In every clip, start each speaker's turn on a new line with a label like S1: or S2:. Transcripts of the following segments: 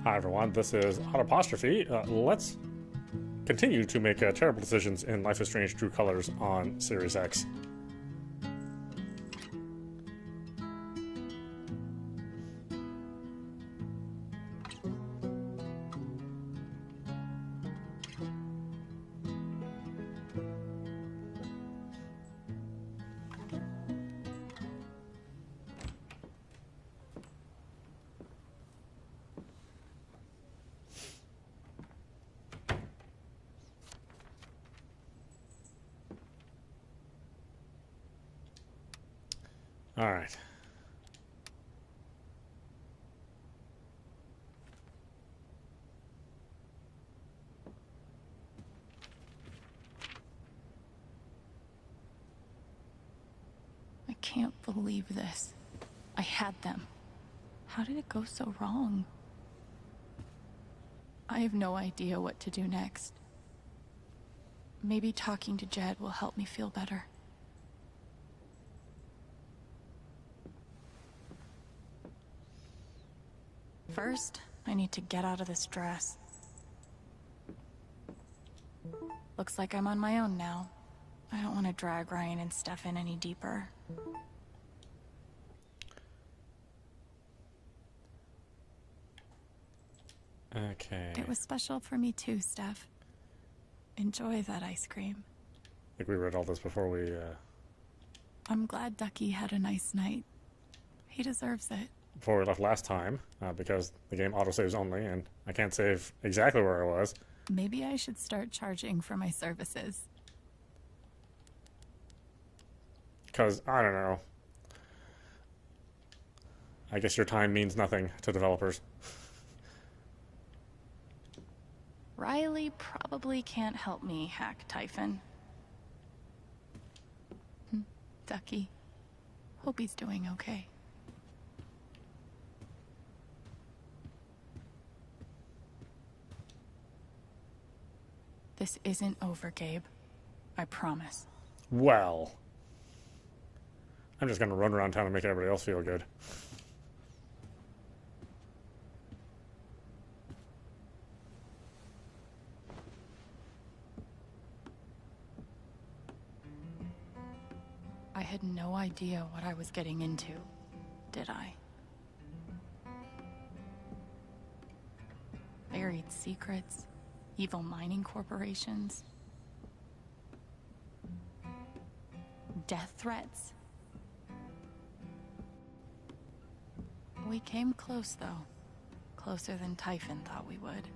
S1: Hi everyone, this is Autopostrophe. Let's continue to make terrible decisions in Life is Strange True Colors on Series X. All right.
S2: I can't believe this. I had them. How did it go so wrong? I have no idea what to do next. Maybe talking to Jed will help me feel better. First, I need to get out of this dress. Looks like I'm on my own now. I don't want to drag Ryan and Stefan any deeper.
S1: Okay.
S2: It was special for me too, Steph. Enjoy that ice cream.
S1: I think we read all this before we,
S2: I'm glad Ducky had a nice night. He deserves it.
S1: before we left last time, because the game autosaves only, and I can't save exactly where I was.
S2: Maybe I should start charging for my services.
S1: Because, I don't know. I guess your time means nothing to developers.
S2: Riley probably can't help me hack Typhon. Ducky. Hope he's doing okay. This isn't over, Gabe. I promise.
S1: Well. I'm just gonna run around town and make everybody else feel good.
S2: I had no idea what I was getting into, did I? Buried secrets, evil mining corporations, death threats. We came close, though. Closer than Typhon thought we would.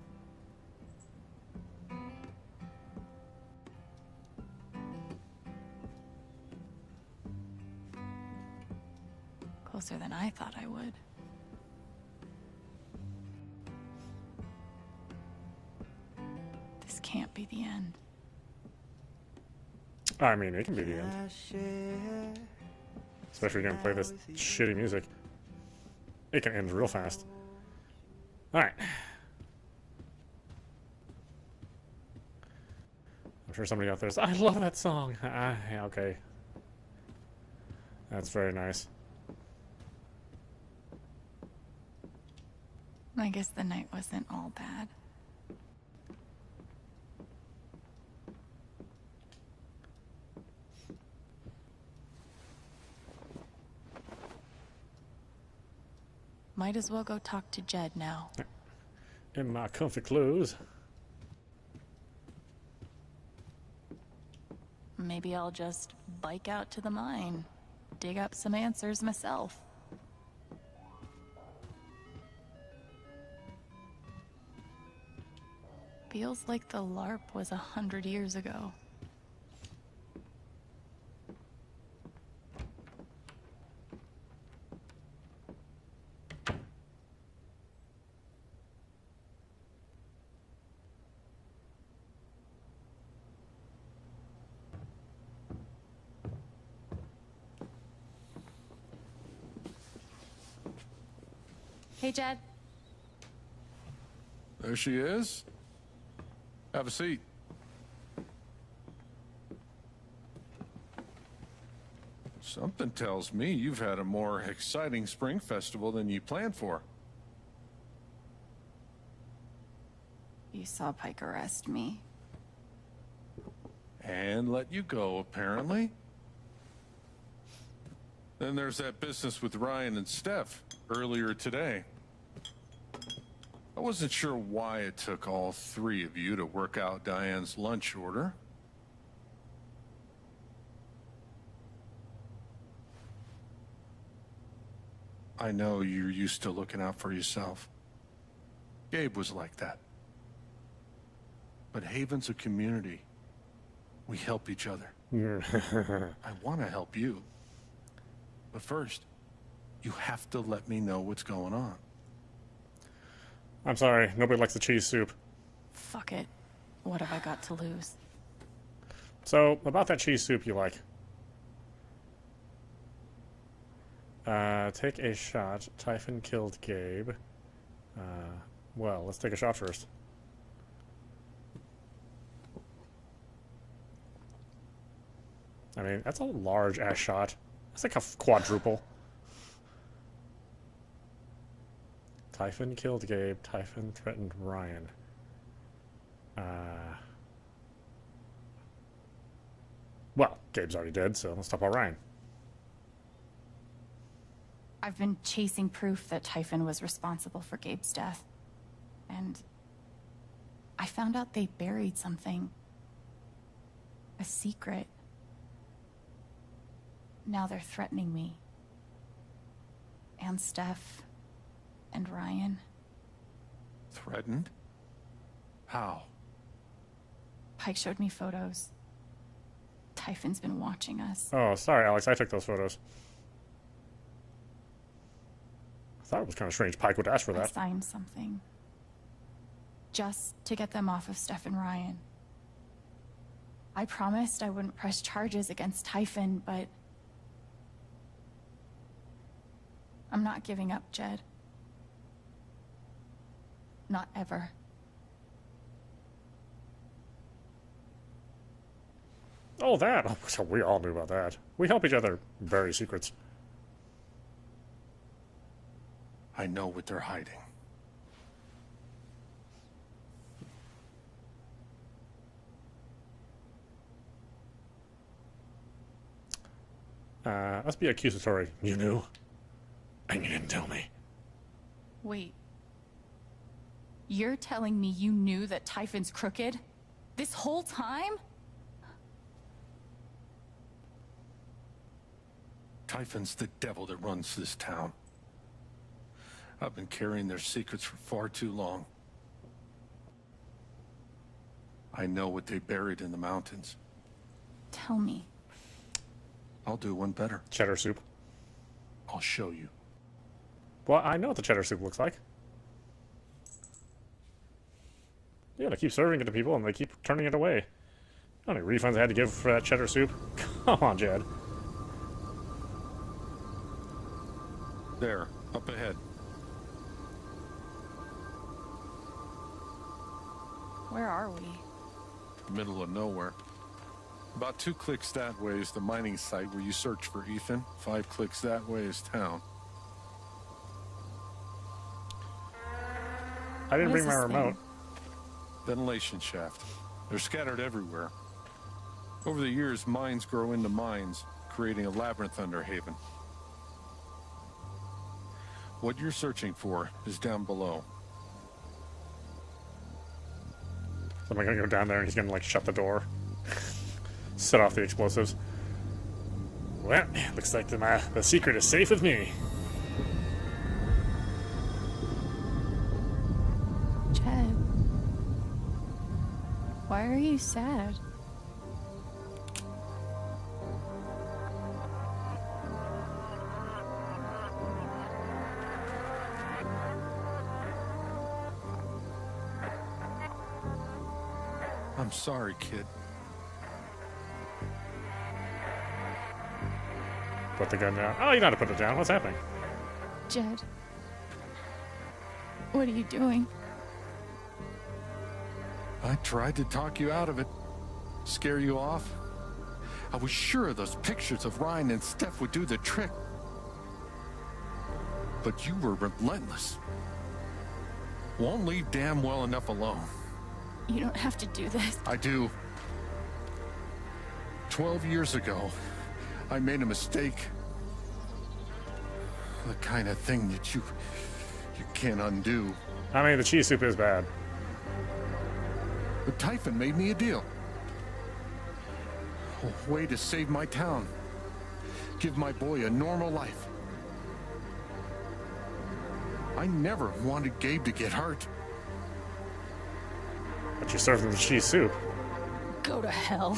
S2: Closer than I thought I would. This can't be the end.
S1: I mean, it can be the end. Especially when you play this shitty music. It can end real fast. Alright. I'm sure somebody out there says, I love that song! Yeah, okay. That's very nice.
S2: I guess the night wasn't all bad. Might as well go talk to Jed now.
S1: In my comfy clothes.
S2: Maybe I'll just bike out to the mine, dig up some answers myself. Feels like the LARP was 100 years ago. Hey, Jed.
S3: There she is. Have a seat. Something tells me you've had a more exciting spring festival than you planned for.
S2: You saw Pike arrest me.
S3: And let you go, apparently. Then there's that business with Ryan and Steph earlier today. I wasn't sure why it took all three of you to work out Diane's lunch order. I know you're used to looking out for yourself. Gabe was like that. But Haven's a community. We help each other. I want to help you. But first, you have to let me know what's going on.
S1: I'm sorry, nobody likes the cheese soup.
S2: Fuck it. What have I got to lose?
S1: So, about that cheese soup you like. Take a shot. Typhon killed Gabe. Well, let's take a shot first. I mean, that's a large-ass shot. That's like a quadruple. Typhon killed Gabe. Typhon threatened Ryan. Well, Gabe's already dead, so let's talk about Ryan.
S2: I've been chasing proof that Typhon was responsible for Gabe's death. And I found out they buried something. A secret. Now they're threatening me. And Steph. And Ryan.
S3: Threatened? How?
S2: Pike showed me photos. Typhon's been watching us.
S1: Oh, sorry, Alex. I took those photos. I thought it was kind of strange Pike would ask for
S2: I
S1: that.
S2: signed something. Just to get them off of Steph and Ryan. I promised I wouldn't press charges against Typhon, but I'm not giving up, Jed. Not ever.
S1: Oh, that. Oh, so we all knew about that. We help each other bury secrets.
S3: I know what they're hiding.
S1: Let's be accusatory. You knew? And you didn't tell me.
S2: Wait. You're telling me you knew that Typhon's crooked? This whole time?
S3: Typhon's the devil that runs this town. I've been carrying their secrets for far too long. I know what they buried in the mountains.
S2: Tell me.
S3: I'll do one better.
S1: Cheddar soup.
S3: I'll show you.
S1: Well, I know what the cheddar soup looks like. Yeah, they keep serving it to people and they keep turning it away. How many refunds I had to give for that cheddar soup? Come on, Jed.
S3: There, up ahead.
S2: Where are we?
S3: Middle of nowhere. About 2 clicks that way is the mining site where you search for Ethan. 5 clicks that way is town.
S1: I didn't
S2: What
S1: bring
S2: is
S1: my
S2: this
S1: remote.
S2: thing?
S3: Ventilation shaft. They're scattered everywhere. Over the years, mines grow into mines, creating a labyrinth under Haven. What you're searching for is down below.
S1: So am I gonna go down there and he's gonna like shut the door? Set off the explosives. Well, looks like the secret is safe with me.
S2: Jed. Why are you sad?
S3: I'm sorry, kid.
S1: Put the gun down. Oh, you know how to put it down. What's happening?
S2: Jed. What are you doing?
S3: I tried to talk you out of it. Scare you off. I was sure those pictures of Ryan and Steph would do the trick. But you were relentless. Won't leave damn well enough alone.
S2: You don't have to do this.
S3: I do. 12 years ago, I made a mistake. The kind of thing that you can't undo.
S1: I mean, the cheese soup is bad.
S3: But Typhon made me a deal. A way to save my town. Give my boy a normal life. I never wanted Gabe to get hurt.
S1: But you served him the cheese soup.
S2: Go to hell.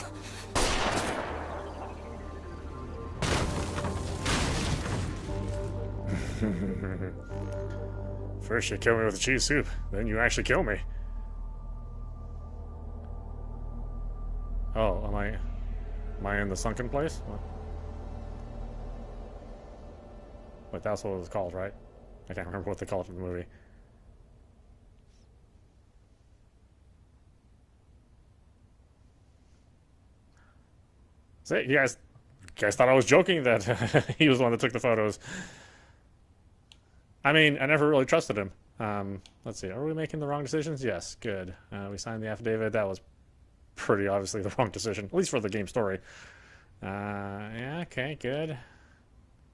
S1: First you kill me with the cheese soup, then you actually kill me. Oh, am I in the sunken place? What? Wait, that's what it was called, right? I can't remember what they called it in the movie. So you guys thought I was joking that he was the one that took the photos. I mean, I never really trusted him. Let's see, are we making the wrong decisions? Yes, good. We signed the affidavit. That was pretty obviously the wrong decision, at least for the game story. Yeah, okay, good.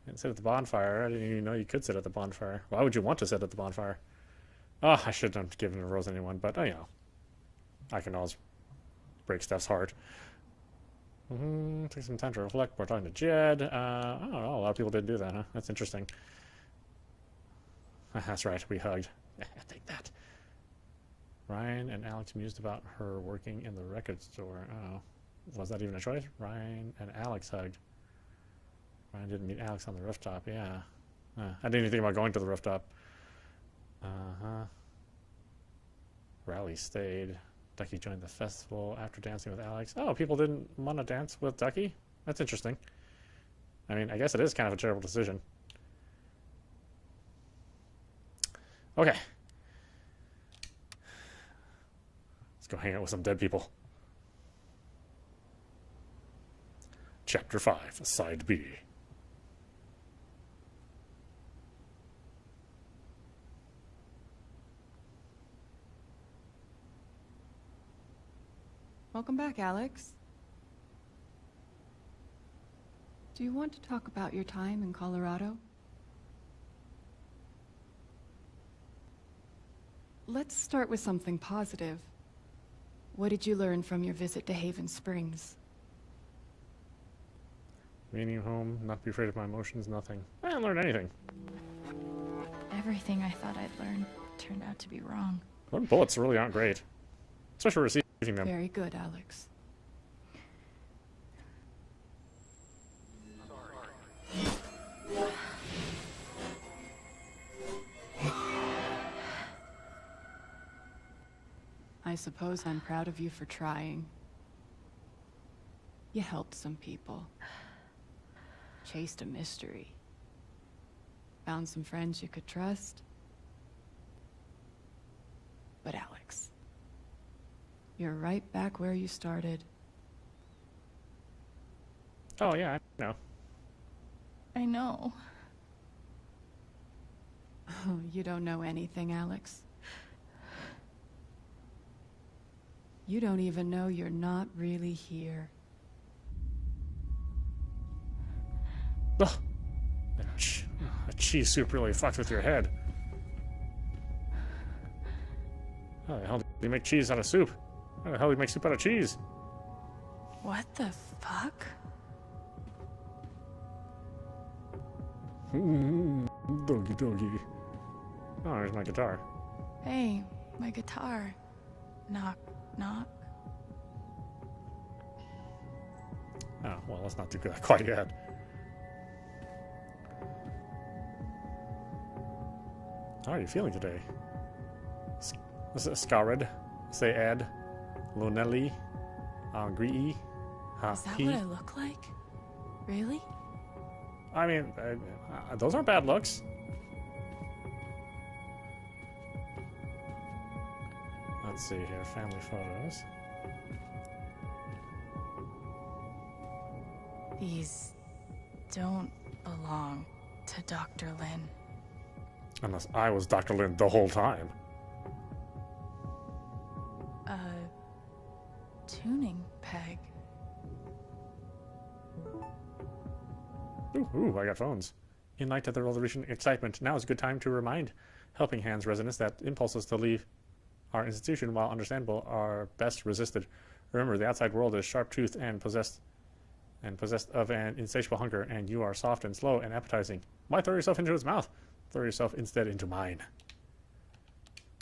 S1: Didn't sit at the bonfire. I didn't even know you could sit at the bonfire. Why would you want to sit at the bonfire? Oh, I shouldn't have given a rose to anyone, but, you know, I can always break Steph's heart. Take some time to reflect. We're talking to Jed. I don't know. A lot of people didn't do that, huh? That's interesting. That's right. We hugged. Take that. Ryan and Alex mused about her working in the record store. Oh, was that even a choice? Ryan and Alex hugged. Ryan didn't meet Alex on the rooftop. Yeah. I didn't even think about going to the rooftop. Rally stayed. Ducky joined the festival after dancing with Alex. Oh, people didn't want to dance with Ducky? That's interesting. I mean, I guess it is kind of a terrible decision. Okay. Let's go hang out with some dead people. Chapter 5, Side B.
S4: Welcome back, Alex. Do you want to talk about your time in Colorado? Let's start with something positive. What did you learn from your visit to Haven Springs?
S1: Meaning home, not be afraid of my emotions, nothing. I didn't learn anything.
S2: Everything I thought I'd learned turned out to be wrong.
S1: Those bullets really aren't great. Especially receiving them.
S4: Very good, Alex. I suppose I'm proud of you for trying. You helped some people. Chased a mystery. Found some friends you could trust. But Alex, you're right back where you started.
S1: Oh, yeah, I know.
S2: I know.
S4: Oh, you don't know anything, Alex. You don't even know you're not really here.
S1: Ugh. That cheese soup really fucked with your head. How the hell do you make cheese out of soup? How the hell do you make soup out of cheese?
S2: What the fuck?
S1: Doggy, doggy. Oh, there's my guitar.
S2: Hey, my guitar. Knock, knock.
S1: Oh, well, let's not do that quite yet. How are you feeling today? Scared? Say Ed? Lonelli? Grii?
S2: Is that what I look like? Really?
S1: I mean, those aren't bad looks. Let's see here, family photos.
S2: These don't belong to Dr. Lin.
S1: Unless I was Dr. Lin the whole time.
S2: tuning peg.
S1: Ooh, I got phones. In light of the recent excitement, now is a good time to remind Helping Hands residents that impulses to leave our institution, while understandable, are best resisted. Remember, the outside world is sharp-toothed and possessed of an insatiable hunger, and you are soft and slow and appetizing. Why throw yourself into its mouth? Throw yourself instead into mine.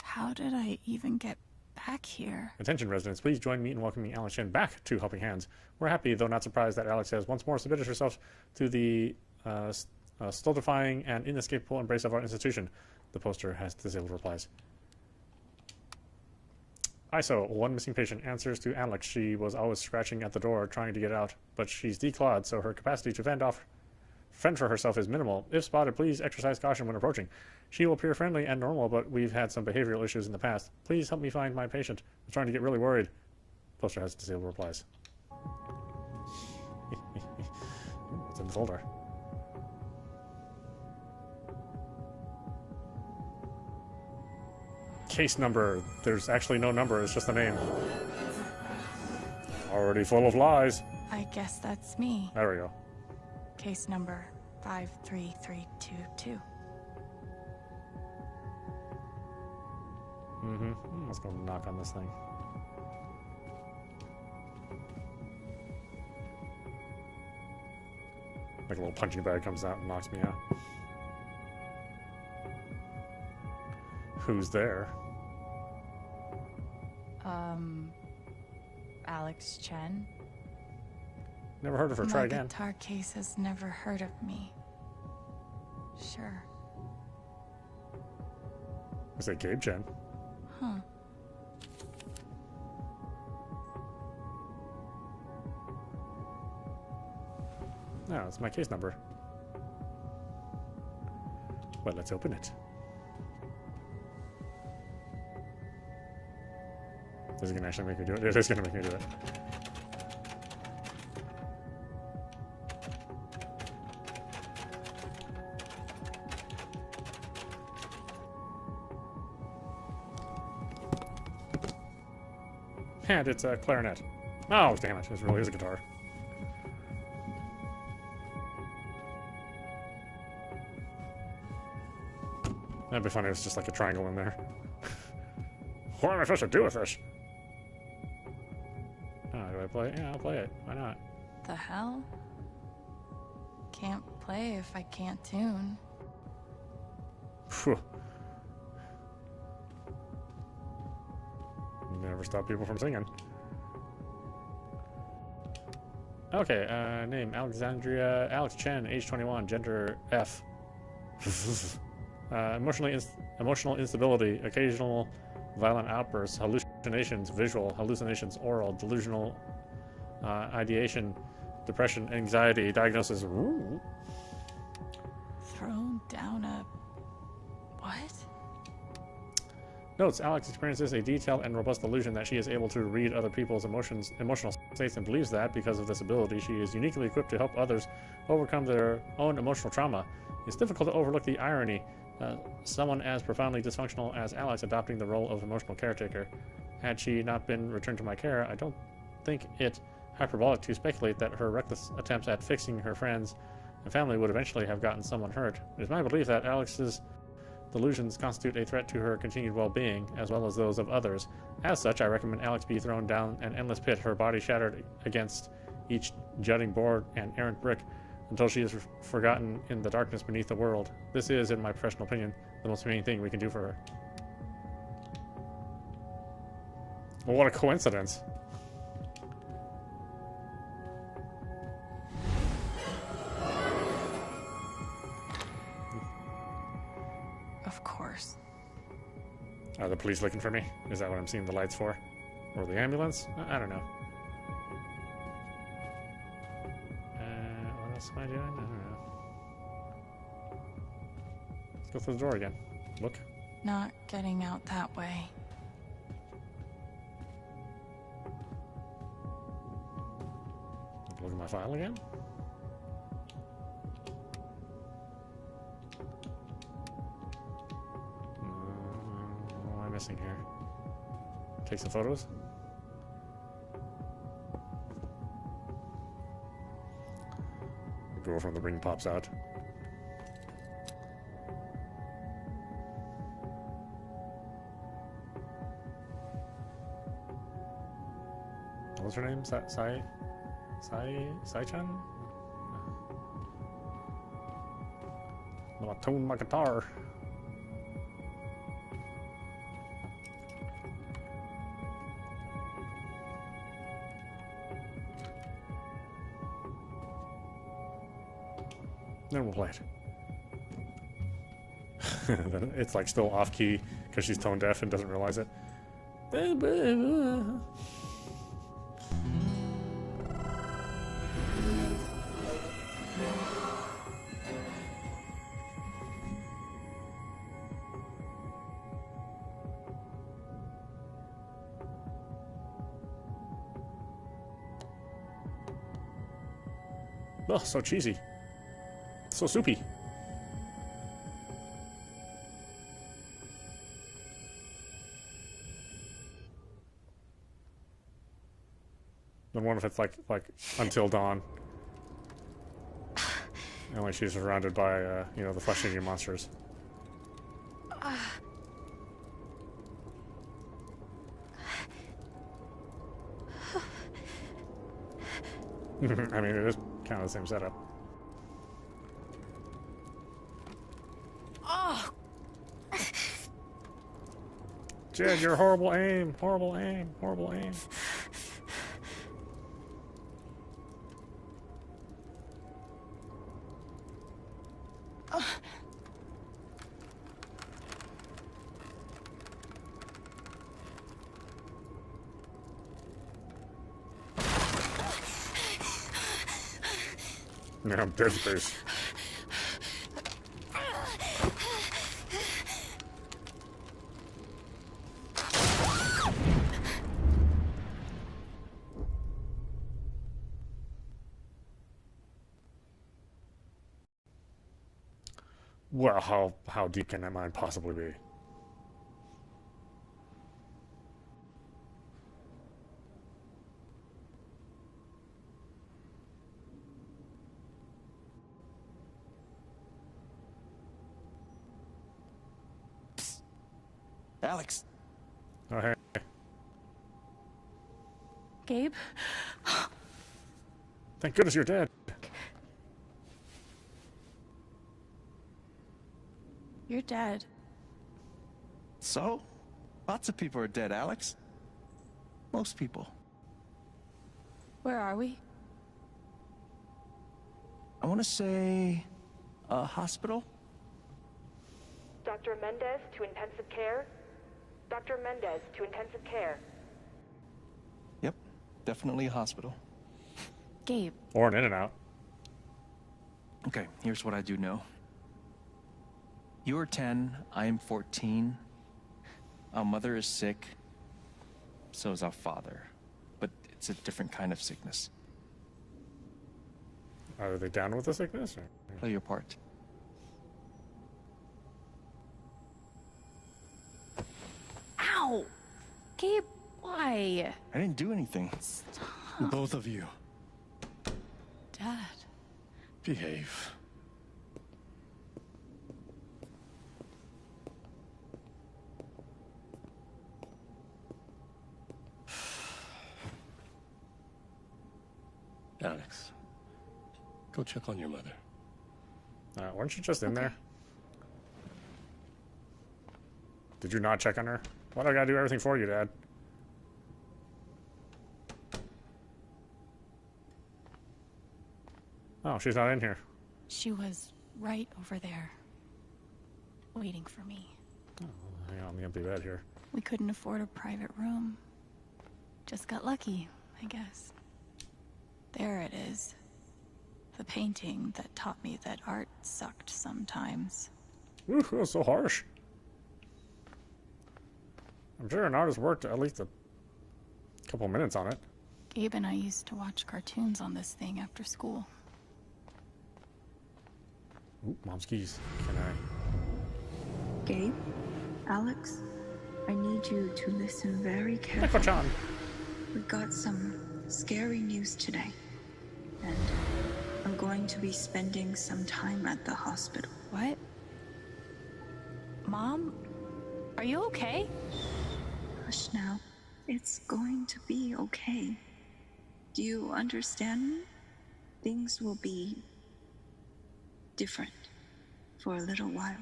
S2: How did I even get back here?
S1: Attention, residents, please join me in welcoming Alex Chen back to Helping Hands. We're happy, though not surprised, that Alex has once more submitted herself to the stultifying and inescapable embrace of our institution. The poster has disabled replies. ISO, one missing patient, answers to Alex. She was always scratching at the door, trying to get out, but she's declawed, so her capacity to fend for herself is minimal. If spotted, please exercise caution when approaching. She will appear friendly and normal, but we've had some behavioral issues in the past. Please help me find my patient. I'm starting to get really worried. Poster has disabled replies. What's in the folder? Case number. There's actually no number, it's just a name. Already full of lies.
S2: I guess that's me.
S1: There we go.
S2: Case number 53322.
S1: Let's go knock on this thing. Like a little punching bag comes out and knocks me out. Who's there?
S2: Alex Chen?
S1: Never heard of her. Try
S2: My
S1: again.
S2: guitar case has never heard of me. Sure.
S1: Is it Gabe Chen?
S2: Huh.
S1: No, it's my case number. Well, let's open it. Is it gonna actually make me do it? It is gonna make me do it. And it's a clarinet. Oh, damn it. It really is a guitar. That'd be funny if it's just like a triangle in there. What am I supposed to do with this? Oh, do I play it? Yeah, I'll play it. Why not?
S2: The hell? Can't play if I can't tune.
S1: Phew. Never stop people from singing. Okay, name Alexandria, Alex Chen, age 21, gender F. Emotional instability, occasional violent outbursts, hallucinations, visual hallucinations, oral, delusional ideation, depression, anxiety, diagnosis. Ooh.
S2: Thrown down a... what?
S1: Notes, Alex experiences a detailed and robust illusion that she is able to read other people's emotional states, and believes that, because of this ability, she is uniquely equipped to help others overcome their own emotional trauma. It's difficult to overlook the irony. Someone as profoundly dysfunctional as Alex adopting the role of emotional caretaker. Had she not been returned to my care, I don't think it hyperbolic to speculate that her reckless attempts at fixing her friends and family would eventually have gotten someone hurt. It is my belief that Alex's delusions constitute a threat to her continued well-being, as well as those of others. As such, I recommend Alex be thrown down an endless pit, her body shattered against each jutting board and errant brick, until she is forgotten in the darkness beneath the world. This is, in my professional opinion, the most humane thing we can do for her. Well, what a coincidence.
S2: Of course.
S1: Are the police looking for me? Is that what I'm seeing the lights for? Or the ambulance? I don't know. What else am I doing? I don't know. Let's go through the door again. Look.
S2: Not getting out that way.
S1: Look at my file again. What am I missing here? Take some photos. door from the ring pops out. What's her name? Sai Chen? I'm gonna tune my guitar. Then we'll play it. Then it's like still off key because she's tone deaf and doesn't realize it. Oh, so cheesy. So soupy. Then what if it's like until dawn? And like she's surrounded by you know, the flesh-eating monsters. I mean, it is kind of the same setup.
S2: Oh!
S1: Jed, you're horrible aim, horrible aim, horrible aim. Yeah, I'm dead space. Well, how deep can that mind possibly be?
S5: Alex.
S1: Oh, hey.
S2: Gabe?
S1: Thank goodness you're dead.
S2: You're dead.
S5: So? Lots of people are dead, Alex. Most people.
S2: Where are we?
S5: I want to say a hospital.
S6: Dr. Mendez to intensive care. Dr. Mendez to intensive care.
S5: Yep, definitely a hospital.
S2: Gabe.
S1: Or an In-N-Out.
S5: Okay, here's what I do know. You're 10, I am 14. Our mother is sick. So is our father. But it's a different kind of sickness.
S1: Are they down with the sickness? Or?
S5: Play your part.
S2: Ow! Gabe, why?
S5: I didn't do anything.
S2: Stop.
S7: Both of you,
S2: Dad.
S7: behave. Alex, go check on your mother.
S1: Weren't you just in there? Did you not check on her? Why do I gotta do everything for you, Dad? Oh, she's not in here.
S2: She was right over there, waiting for me.
S1: Hang on the empty bed here.
S2: We couldn't afford a private room. Just got lucky, I guess. There it is. The painting that taught me that art sucked sometimes.
S1: Ooh, that was so harsh. I'm sure an artist worked at least a couple minutes on it.
S2: Gabe and I used to watch cartoons on this thing after school.
S1: Ooh, mom's keys. Can I?
S8: Gabe, Alex, I need you to listen very carefully.
S1: Neko-chan.
S8: We got some scary news today, and I'm going to be spending some time at the hospital.
S2: What? Mom? Are you okay?
S8: Hush now. It's going to be okay. Do you understand me? Things will be different for a little while.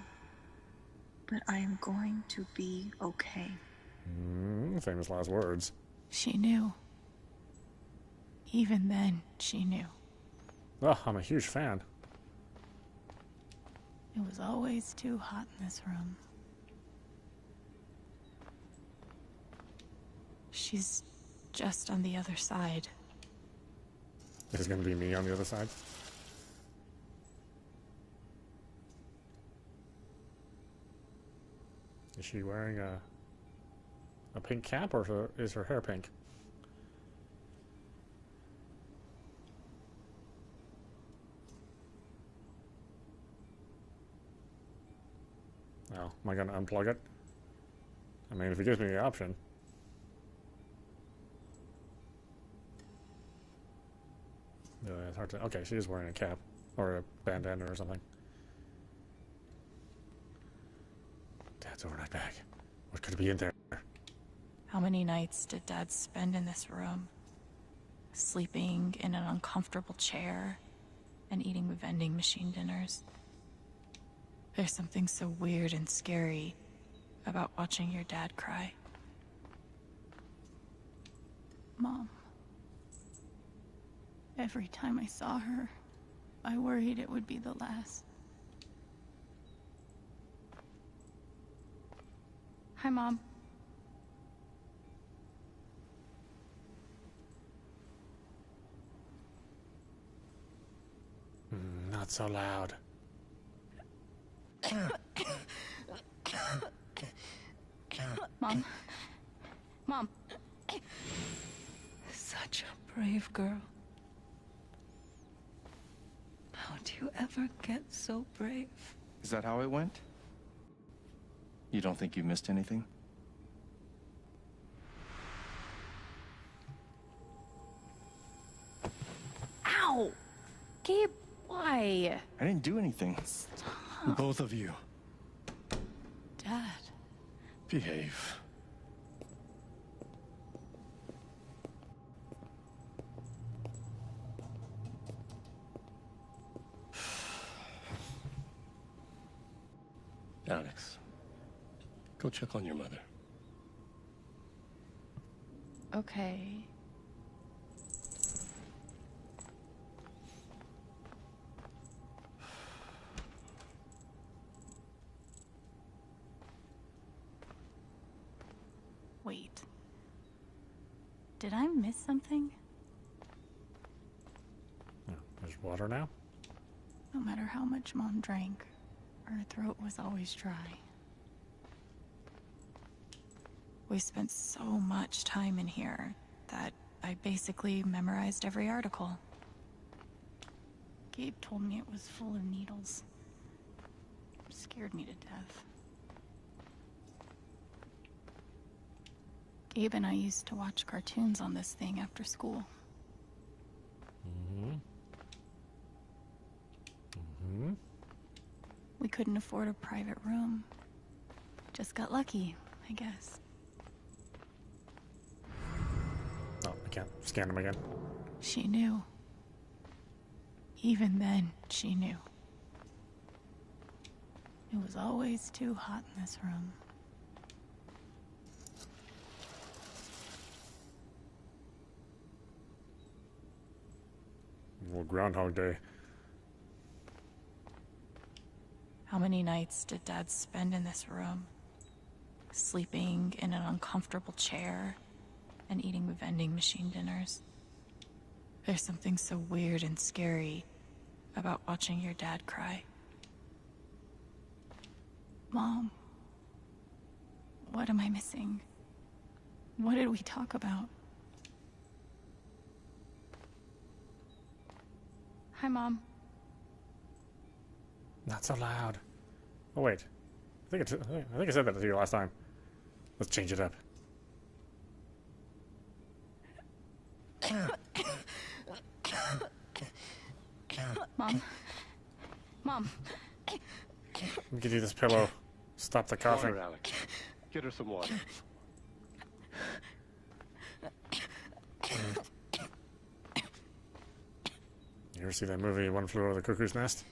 S8: But I am going to be okay.
S1: Famous last words.
S2: She knew. Even then, she knew.
S1: Oh, I'm a huge fan.
S2: It was always too hot in this room. She's just on the other side.
S1: This is going to be me on the other side. Is she wearing a pink cap, or is her hair pink? Oh, am I going to unplug it? I mean, if it gives me the option. Yeah, it's hard to... Okay, she is wearing a cap. Or a bandana or something. Dad's overnight bag. What could be in there?
S2: How many nights did Dad spend in this room? Sleeping in an uncomfortable chair and eating vending machine dinners. There's something so weird and scary about watching your dad cry. Mom. Every time I saw her, I worried it would be the last. Hi, Mom.
S1: Not so loud.
S2: Mom. Mom.
S9: Such a brave girl. How do you ever get so brave?
S5: Is that how it went? You don't think you missed anything?
S2: Ow! Gabe, why?
S5: I didn't do anything.
S7: Both of you,
S2: Dad.
S7: behave. Alex, go check on your mother.
S2: Okay. Wait. Did I miss something?
S1: Oh, there's water now?
S2: No matter how much Mom drank, her throat was always dry. We spent so much time in here that I basically memorized every article. Gabe told me it was full of needles. It scared me to death. Gabe and I used to watch cartoons on this thing after school. We couldn't afford a private room. Just got lucky, I guess.
S1: Oh, I can't scan them again.
S2: She knew. Even then, she knew. It was always too hot in this room.
S1: Well, Groundhog Day.
S2: How many nights did Dad spend in this room? Sleeping in an uncomfortable chair and eating vending machine dinners. There's something so weird and scary about watching your dad cry. Mom, what am I missing? What did we talk about? Hi, Mom.
S1: Not so loud. Oh wait, I think I said that to you last time. Let's change it up. give you this pillow. Stop the coughing.
S7: Water, Alex. Get her some water.
S1: You ever see that movie, One Flew Over the Cuckoo's Nest?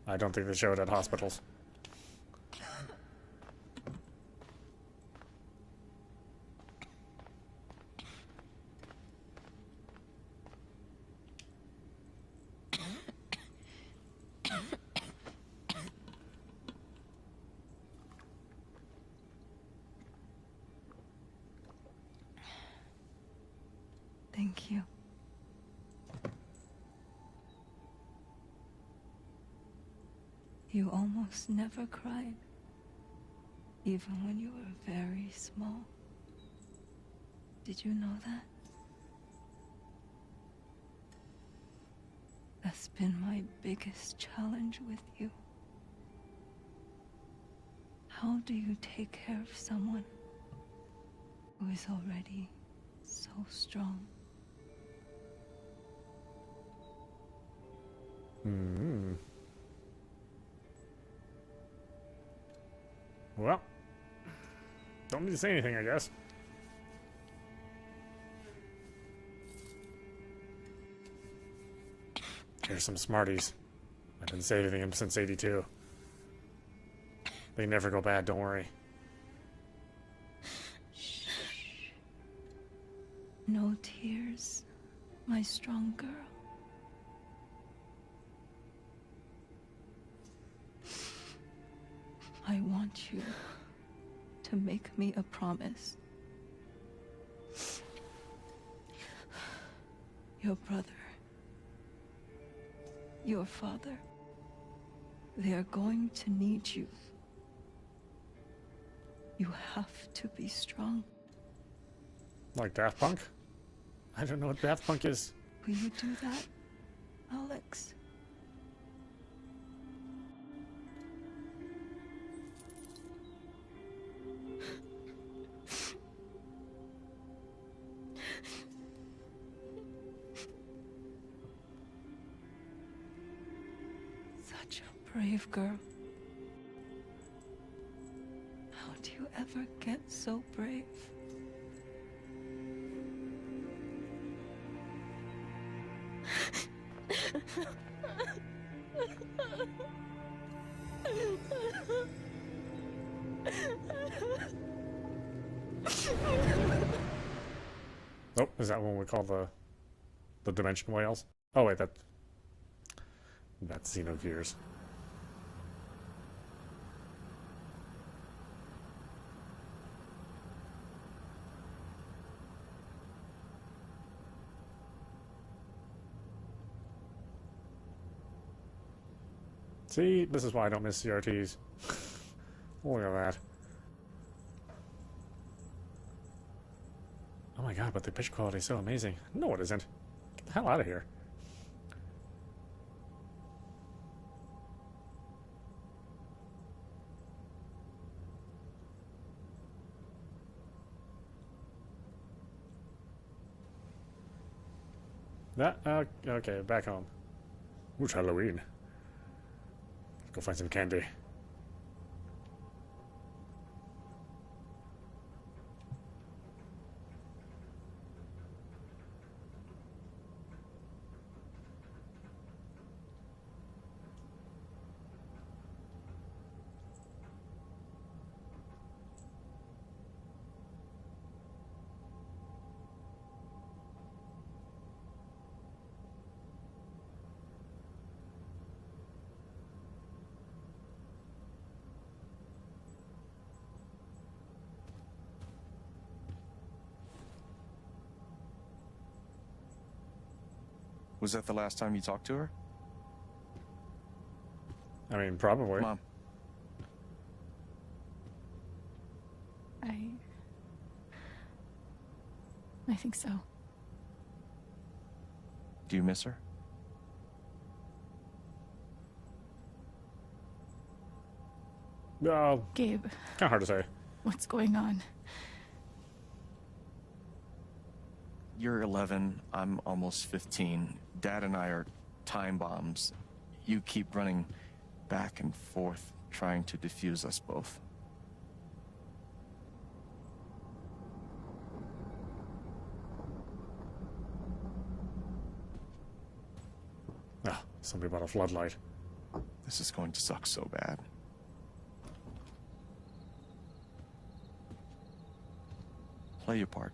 S1: I don't think they show it at hospitals.
S9: Thank you. You almost never cried, even when you were very small. Did you know that? That's been my biggest challenge with you. How do you take care of someone who is already so strong?
S1: Hmm. Well, don't need to say anything, I guess. Here's some Smarties. I've been saving them since '82. They never go bad, don't worry.
S9: No tears, my strong girl. I want you to make me a promise. Your brother, your father, they are going to need you. You have to be strong.
S1: Like Daft Punk? I don't know what Daft Punk is.
S9: Will you do that, Alex? Such a brave girl. How do you ever get so brave?
S1: Oh, is that one we call the dimension whales? Oh wait, that's Xenogears. See, this is why I don't miss CRTs. Look at that. Oh my god, but the picture quality is so amazing. No, it isn't. Get the hell out of here. Okay, back home. It's Halloween. Let's go find some candy.
S5: Was that the last time you talked to her?
S1: I mean, probably.
S5: Mom.
S2: I think so.
S5: Do you miss her?
S1: No,
S2: Gabe,
S1: kind of hard to say.
S2: what's going on?
S5: You're 11, I'm almost 15. Dad and I are time bombs. You keep running back and forth, trying to defuse us both.
S1: Ah, somebody bought a floodlight.
S5: This is going to suck so bad. Play your part.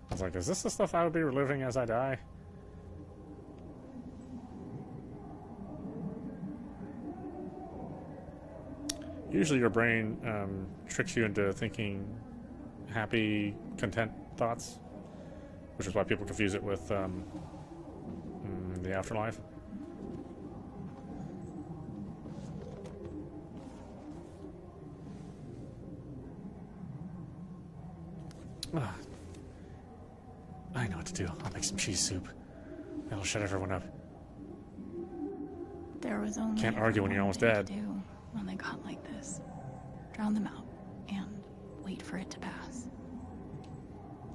S1: I was like, is this the stuff I would be reliving as I die? Usually your brain tricks you into thinking happy, content thoughts, which is why people confuse it with the afterlife. Ah. I know what to do. I'll make some cheese soup. That'll shut everyone up.
S2: There was only
S1: Can't argue when you're almost dead.
S2: to do when they got like this. Drown them out and wait for it to pass.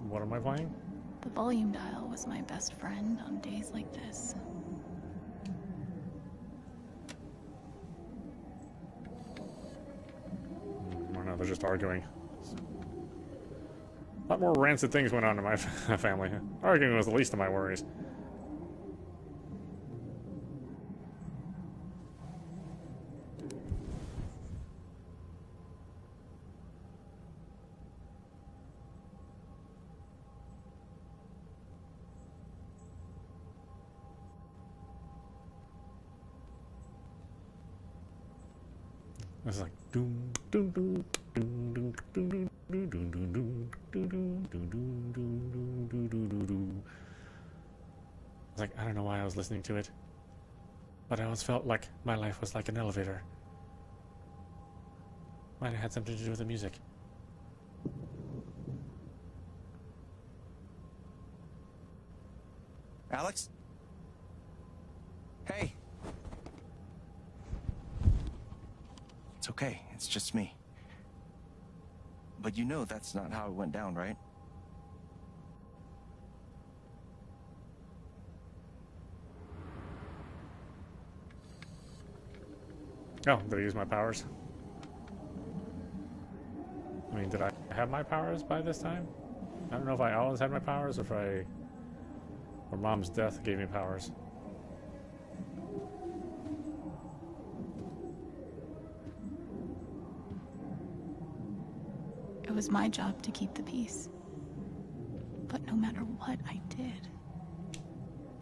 S1: What am I playing?
S2: The volume dial was my best friend on days like this.
S1: Or no, they're just arguing. A lot more rancid things went on in my family. Arguing was the least of my worries. It's like doom doom doom doom doom doom doom doom doom doom doom doom doom doom. I was like, I don't know why I was listening to it, but I always felt like my life was like an elevator. Might have had something to do with the music.
S5: Alex? Hey. It's okay, it's just me. But you know that's not how it went down, right?
S1: Oh, did I use my powers? I mean, did I have my powers by this time? I don't know if I always had my powers or or Mom's death gave me powers.
S2: It was my job to keep the peace. But no matter what I did,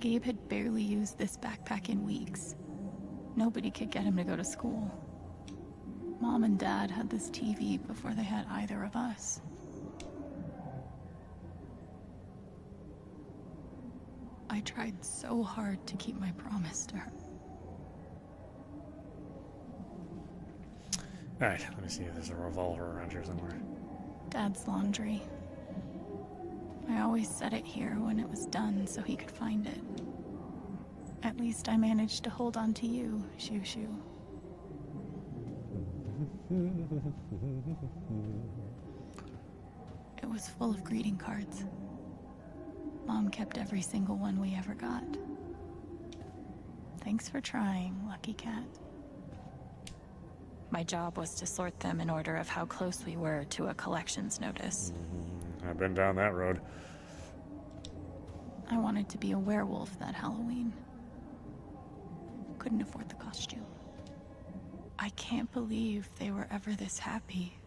S2: Gabe had barely used this backpack in weeks. Nobody could get him to go to school. Mom and Dad had this TV before they had either of us. I tried so hard to keep my promise to her.
S1: Alright, let me see if there's a revolver around here somewhere.
S2: Dad's laundry. I always set it here when it was done so he could find it. At least I managed to hold on to you, Shoo Shoo. It was full of greeting cards. Mom kept every single one we ever got. Thanks for trying, Lucky Cat. My job was to sort them in order of how close we were to a collections notice.
S1: I've been down that road.
S2: I wanted to be a werewolf that Halloween. Couldn't afford the costume. I can't believe they were ever this happy.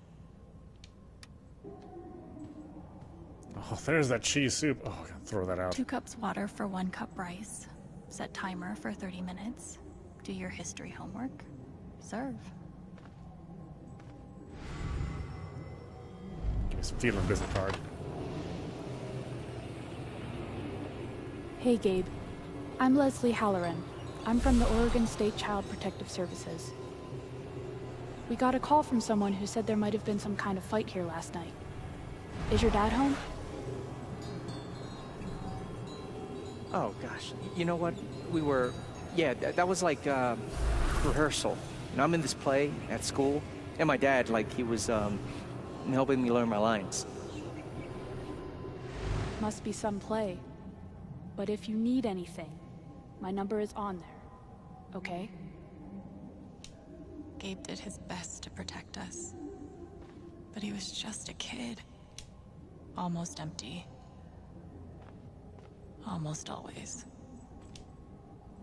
S1: Oh, there's that cheese soup. Oh, I gotta throw that out.
S2: 2 cups water for 1 cup rice. Set timer for 30 minutes. Do your history homework. Serve.
S1: Give me some feeling business card.
S10: Hey, Gabe. I'm Leslie Halloran. I'm from the Oregon State Child Protective Services. We got a call from someone who said there might have been some kind of fight here last night. Is your dad home?
S11: Oh, gosh. You know what? That was like, rehearsal. You know, I'm in this play at school, and my dad, he was, helping me learn my lines.
S10: Must be some play. But if you need anything, my number is on there. okay?
S2: Gabe did his best to protect us. But he was just a kid. Almost empty. Almost always.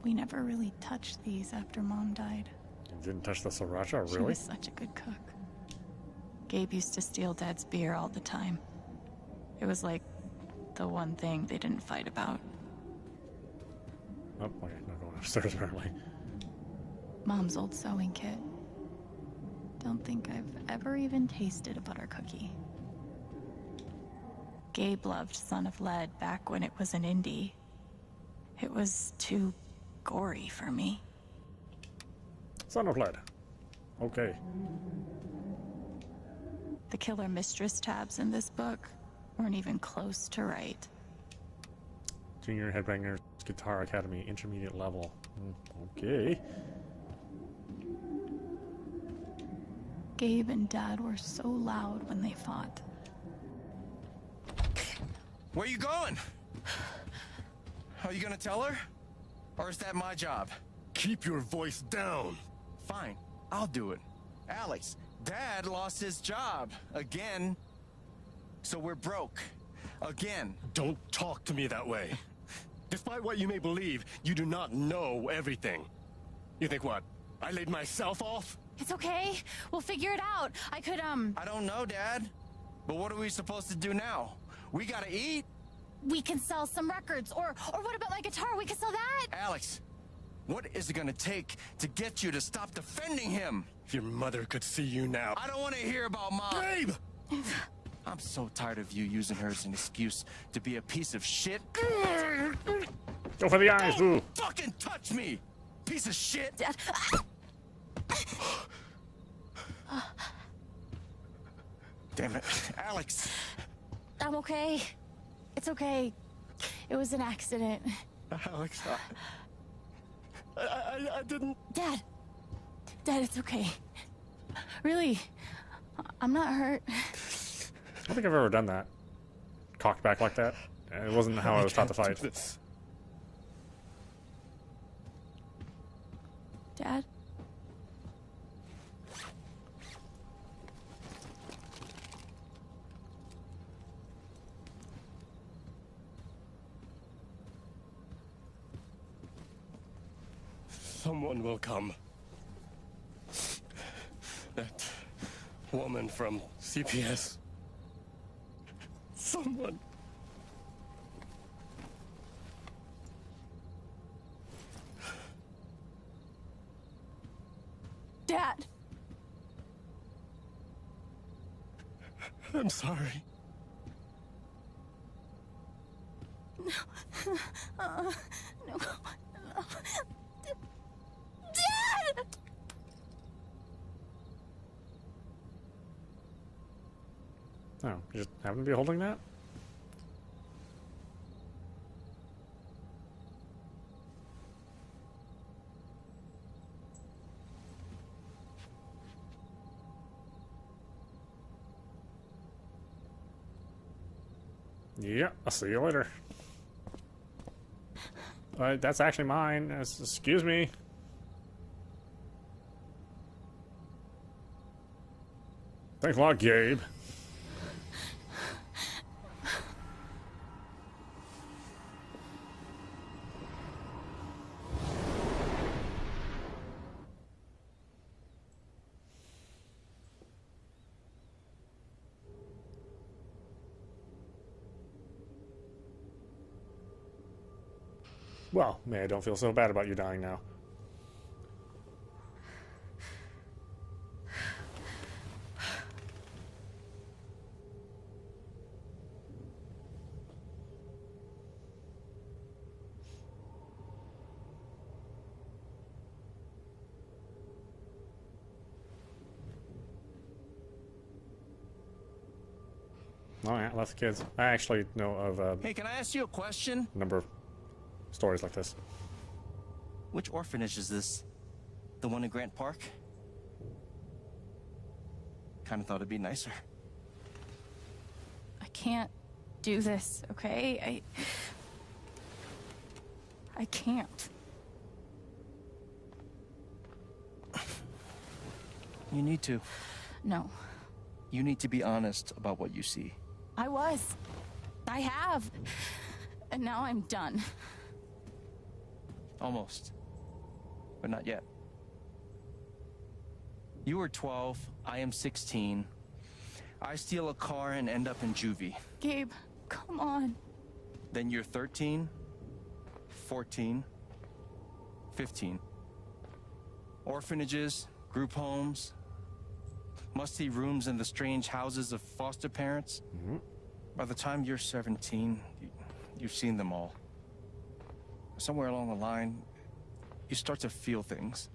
S2: We never really touched these after Mom died.
S1: You didn't touch the sriracha,
S2: She
S1: really?
S2: was such a good cook. Gabe used to steal Dad's beer all the time. It was like the one thing they didn't fight about.
S1: Oh, okay, not going upstairs apparently.
S2: Mom's old sewing kit. Don't think I've ever even tasted a butter cookie. Gabe loved Son of Lead back when it was an indie. It was too gory for me.
S1: Son of Lead. Okay.
S2: The Killer Mistress tabs in this book weren't even close to right.
S1: Junior Headbangers Guitar Academy intermediate level. Okay.
S2: Gabe and Dad were so loud when they fought.
S11: Where you going? Are you gonna tell her? Or is that my job?
S7: Keep your voice down.
S11: Fine, I'll do it. Alex, Dad lost his job. Again. So we're broke. Again.
S7: Don't talk to me that way. Despite what you may believe, you do not know everything. You think what? I laid myself off?
S12: It's okay. We'll figure it out. I
S11: don't know, Dad. But what are we supposed to do now? We gotta eat.
S12: We can sell some records. Or what about my guitar? We can sell that.
S11: Alex, what is it gonna take to get you to stop defending him?
S7: If your mother could see you now.
S11: I don't want to hear about Mom.
S7: Babe!
S11: I'm so tired of you using her as an excuse to be a piece of shit.
S1: Go for the eyes,
S11: Don't
S1: boo!
S11: fucking touch me, piece of shit!
S12: Dad.
S11: Damn it, Alex.
S12: I'm okay. It's okay. It was an accident.
S7: Alex, I didn't...
S12: Dad, it's okay. Really, I'm not hurt.
S1: I don't think I've ever done that. Cocked back like that. It wasn't how I was taught to fight.
S2: Dad?
S7: Someone will come. That woman from CPS. Someone.
S12: Dad.
S7: I'm sorry.
S12: No. No. Dad!
S1: Oh, you just happen to be holding that? Yeah, I'll see you later. That's actually mine. Excuse me. Thanks a lot, Gabe. Well, man, I don't feel so bad about you dying now. Oh yeah, lots of kids. I actually know of
S11: Hey, can I ask you a question?
S1: a number of stories like this.
S11: Which orphanage is this? The one in Grant Park? Kinda thought it'd be nicer.
S2: I can't do this, okay? I can't.
S5: You need to.
S2: No,
S5: You need to be honest about what you see.
S2: I was. I have. And now I'm done.
S5: Almost. But not yet. You were 12, I am 16. I steal a car and end up in juvie.
S2: Gabe, come on.
S5: Then you're 13, 14, 15. Orphanages, group homes, musty rooms in the strange houses of foster parents. By the time you're 17, you've seen them all. Somewhere along the line, you start to feel things.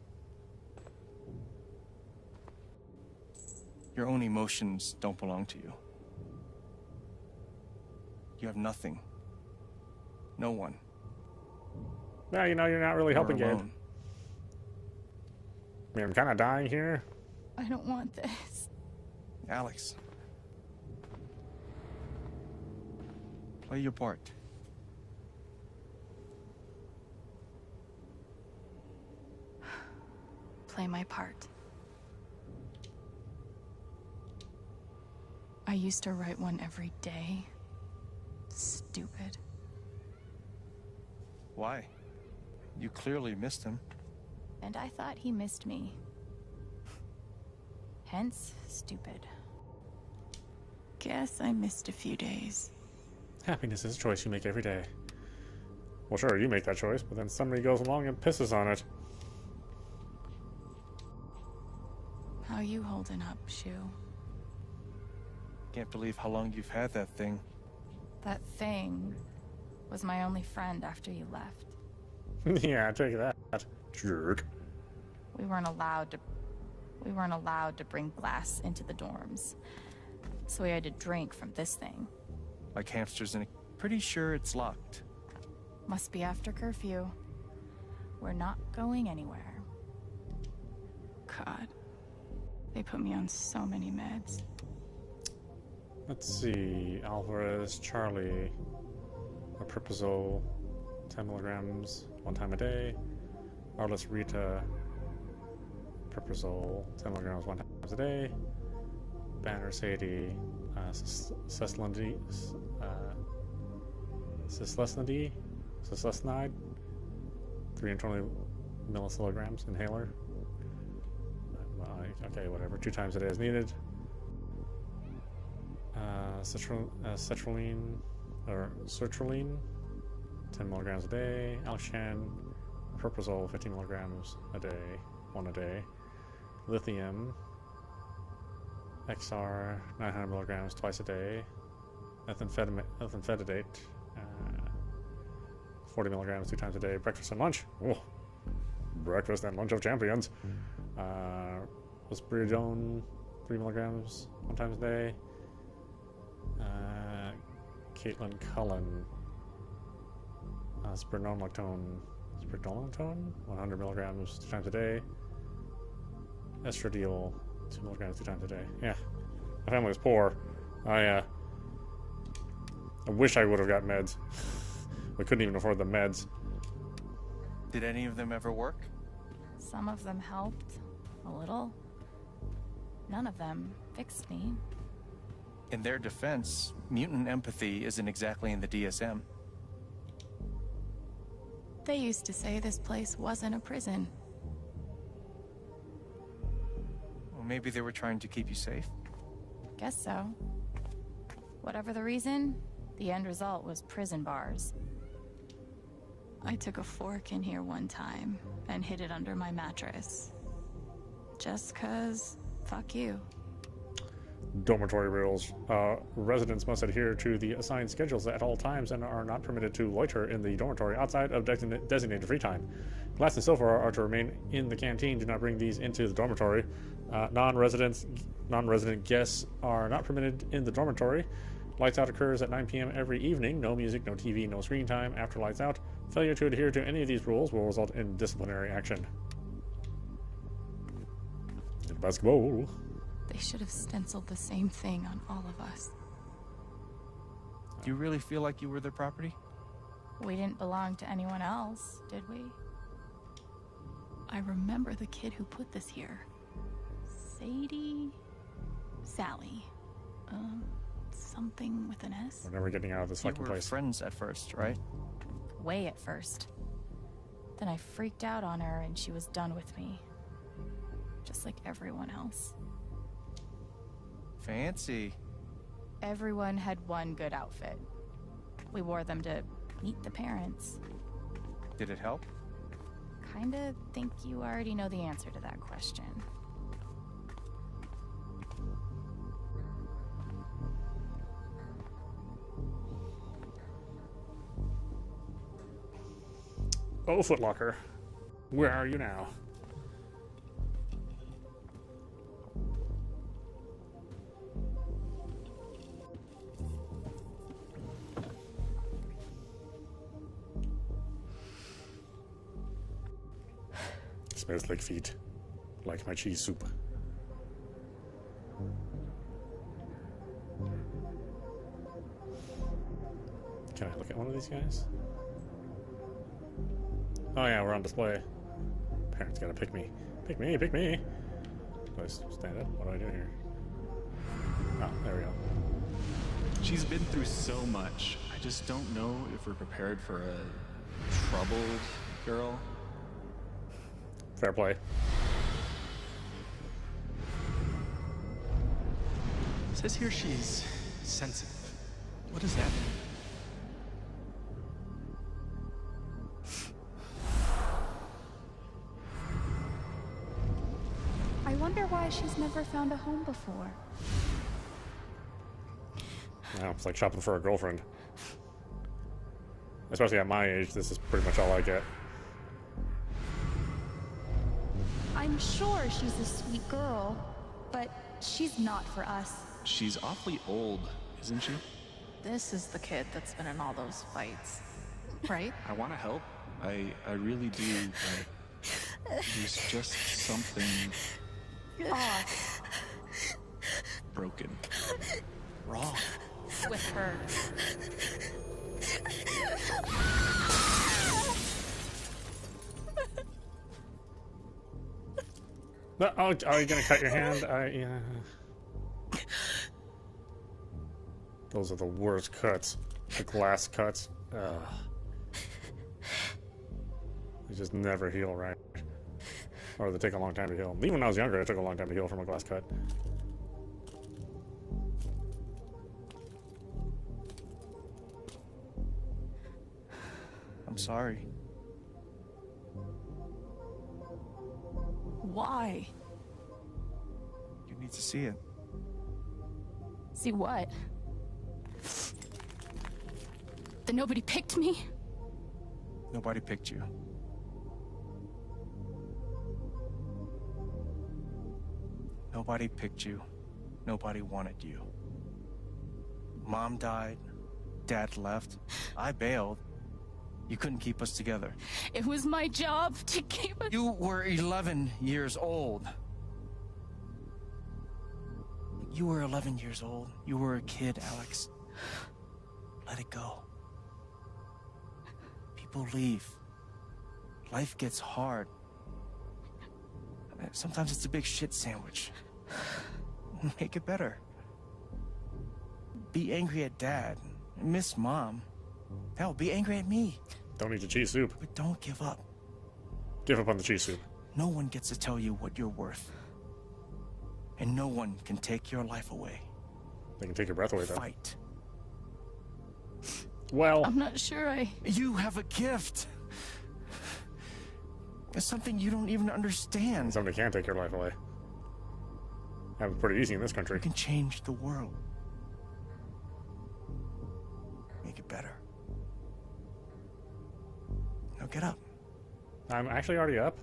S5: Your own emotions don't belong to you. You have nothing. No one.
S1: Now you know you're not really helping, Gabe.
S5: alone.
S1: I mean, I'm kind of dying here.
S2: I don't want this.
S5: Alex. Play your part.
S2: Play my part. I used to write one every day. Stupid.
S5: Why? You clearly missed him.
S2: And I thought he missed me. Hence, stupid. Guess I missed a few days.
S1: Happiness is a choice you make every day. Well, sure, you make that choice, but then somebody goes along and pisses on it.
S2: How you holding up, Shu?
S5: Can't believe how long you've had that thing.
S2: That thing was my only friend after you left.
S1: Yeah, take that, jerk.
S2: We weren't allowed to bring glass into the dorms. So we had to drink from this thing.
S5: Like hamsters in a... Pretty sure it's locked.
S2: Must be after curfew. We're not going anywhere. God. They put me on so many meds.
S1: Let's see. Alvarez, Charlie, Aripiprazole, 10 milligrams, 1 time a day. Arliss Rita, Aripiprazole, 10 milligrams, 1 time a day. Banner Sadie, Cislesnide, 320 millicilligrams inhaler. Okay, whatever. 2 times a day as needed. Sertraline, 10 milligrams a day. Alshan, Aripiprazole, 15 milligrams a day, 1 a day. Lithium, XR, 900 milligrams twice a day. Ethanfetidate, 40 milligrams 2 times a day. Breakfast and lunch. Oh, breakfast and lunch of champions. Risperidone, 3 milligrams 1 time a day. Caitlin Cullen, spironolactone, 100 milligrams 2 times a day. Estradiol, 2 milligrams 2 times a day. Yeah, my family was poor. I wish I would have got meds. We couldn't even afford the meds.
S5: Did any of them ever work?
S2: Some of them helped. A little. None of them fixed me.
S5: In their defense, mutant empathy isn't exactly in the DSM.
S2: They used to say this place wasn't a prison.
S5: Well, maybe they were trying to keep you safe.
S2: Guess so. Whatever the reason, the end result was prison bars. I took a fork in here one time and hid it under my mattress. Just 'cause, fuck you.
S1: Dormitory rules. Residents must adhere to the assigned schedules at all times and are not permitted to loiter in the dormitory outside of designated free time. Glass and silver are to remain in the canteen. Do not bring these into the dormitory. Non-resident guests are not permitted in the dormitory. Lights out occurs at 9 p.m. every evening. No music, no TV, no screen time after lights out. Failure to adhere to any of these rules will result in disciplinary action. Basketball.
S2: They should have stenciled the same thing on all of us.
S5: Do you really feel like you were their property?
S2: We didn't belong to anyone else, did we? I remember the kid who put this here. Sadie? Sally. Something with an S?
S1: We're never getting out of this
S5: You
S1: fucking
S5: were
S1: place.
S5: friends at first, right?
S2: Way at first. Then I freaked out on her and she was done with me. Just like everyone else.
S5: Fancy.
S2: Everyone had one good outfit. We wore them to meet the parents.
S5: Did it help?
S2: Kinda think you already know the answer to that question.
S1: Oh, Footlocker. Where are you now? Smells like feet. Like my cheese soup. Can I look at one of these guys? Oh yeah, we're on display. Parents gotta pick me. Pick me, pick me! Do I stand up? What do I do here? Oh, there we go.
S13: She's been through so much. I just don't know if we're prepared for a troubled girl.
S1: Fair play.
S13: It says here she's sensitive. What does that mean?
S10: I wonder why she's never found a home before.
S1: Wow, it's like shopping for a girlfriend. Especially at my age, this is pretty much all I get.
S10: I'm sure she's a sweet girl, but she's not for us.
S13: She's awfully old, isn't she?
S14: This is the kid that's been in all those fights, right?
S13: I want to help. I really do. There's just something
S10: Off
S13: broken. Wrong.
S14: With her.
S1: No, oh, are you gonna cut your hand? Yeah. Those are the worst cuts. The glass cuts. Ugh. They just never heal right. Or they take a long time to heal. Even when I was younger, it took a long time to heal from a glass cut.
S5: I'm sorry.
S2: Why?
S5: You need to see it.
S2: See what? That nobody picked me?
S5: Nobody picked you. Nobody picked you. Nobody wanted you. Mom died. Dad left. I bailed. You couldn't keep us together.
S2: It was my job to keep us.
S5: You were 11 years old. You were 11 years old. You were a kid, Alex. Let it go. People leave. Life gets hard. Sometimes it's a big shit sandwich. Make it better. Be angry at Dad. Miss Mom. Hell, be angry at me.
S1: Don't eat the cheese soup.
S5: But don't give up.
S1: Give up on the cheese soup.
S5: No one gets to tell you what you're worth. And no one can take your life away.
S1: They can take your breath away, though.
S5: Fight.
S1: Well,
S2: I'm not sure
S5: You have a gift. It's something you don't even understand.
S1: somebody can take your life away. Happens pretty easy in this country.
S5: You can change the world. Make it better. Now get up.
S1: I'm actually already up.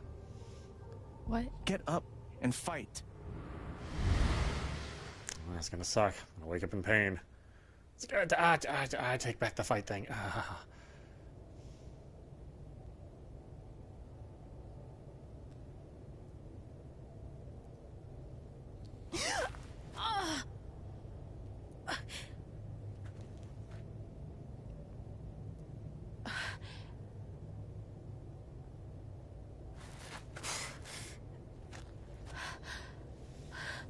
S2: What?
S5: Get up and fight.
S1: That's gonna suck. I'm gonna wake up in pain. I take back the fight thing.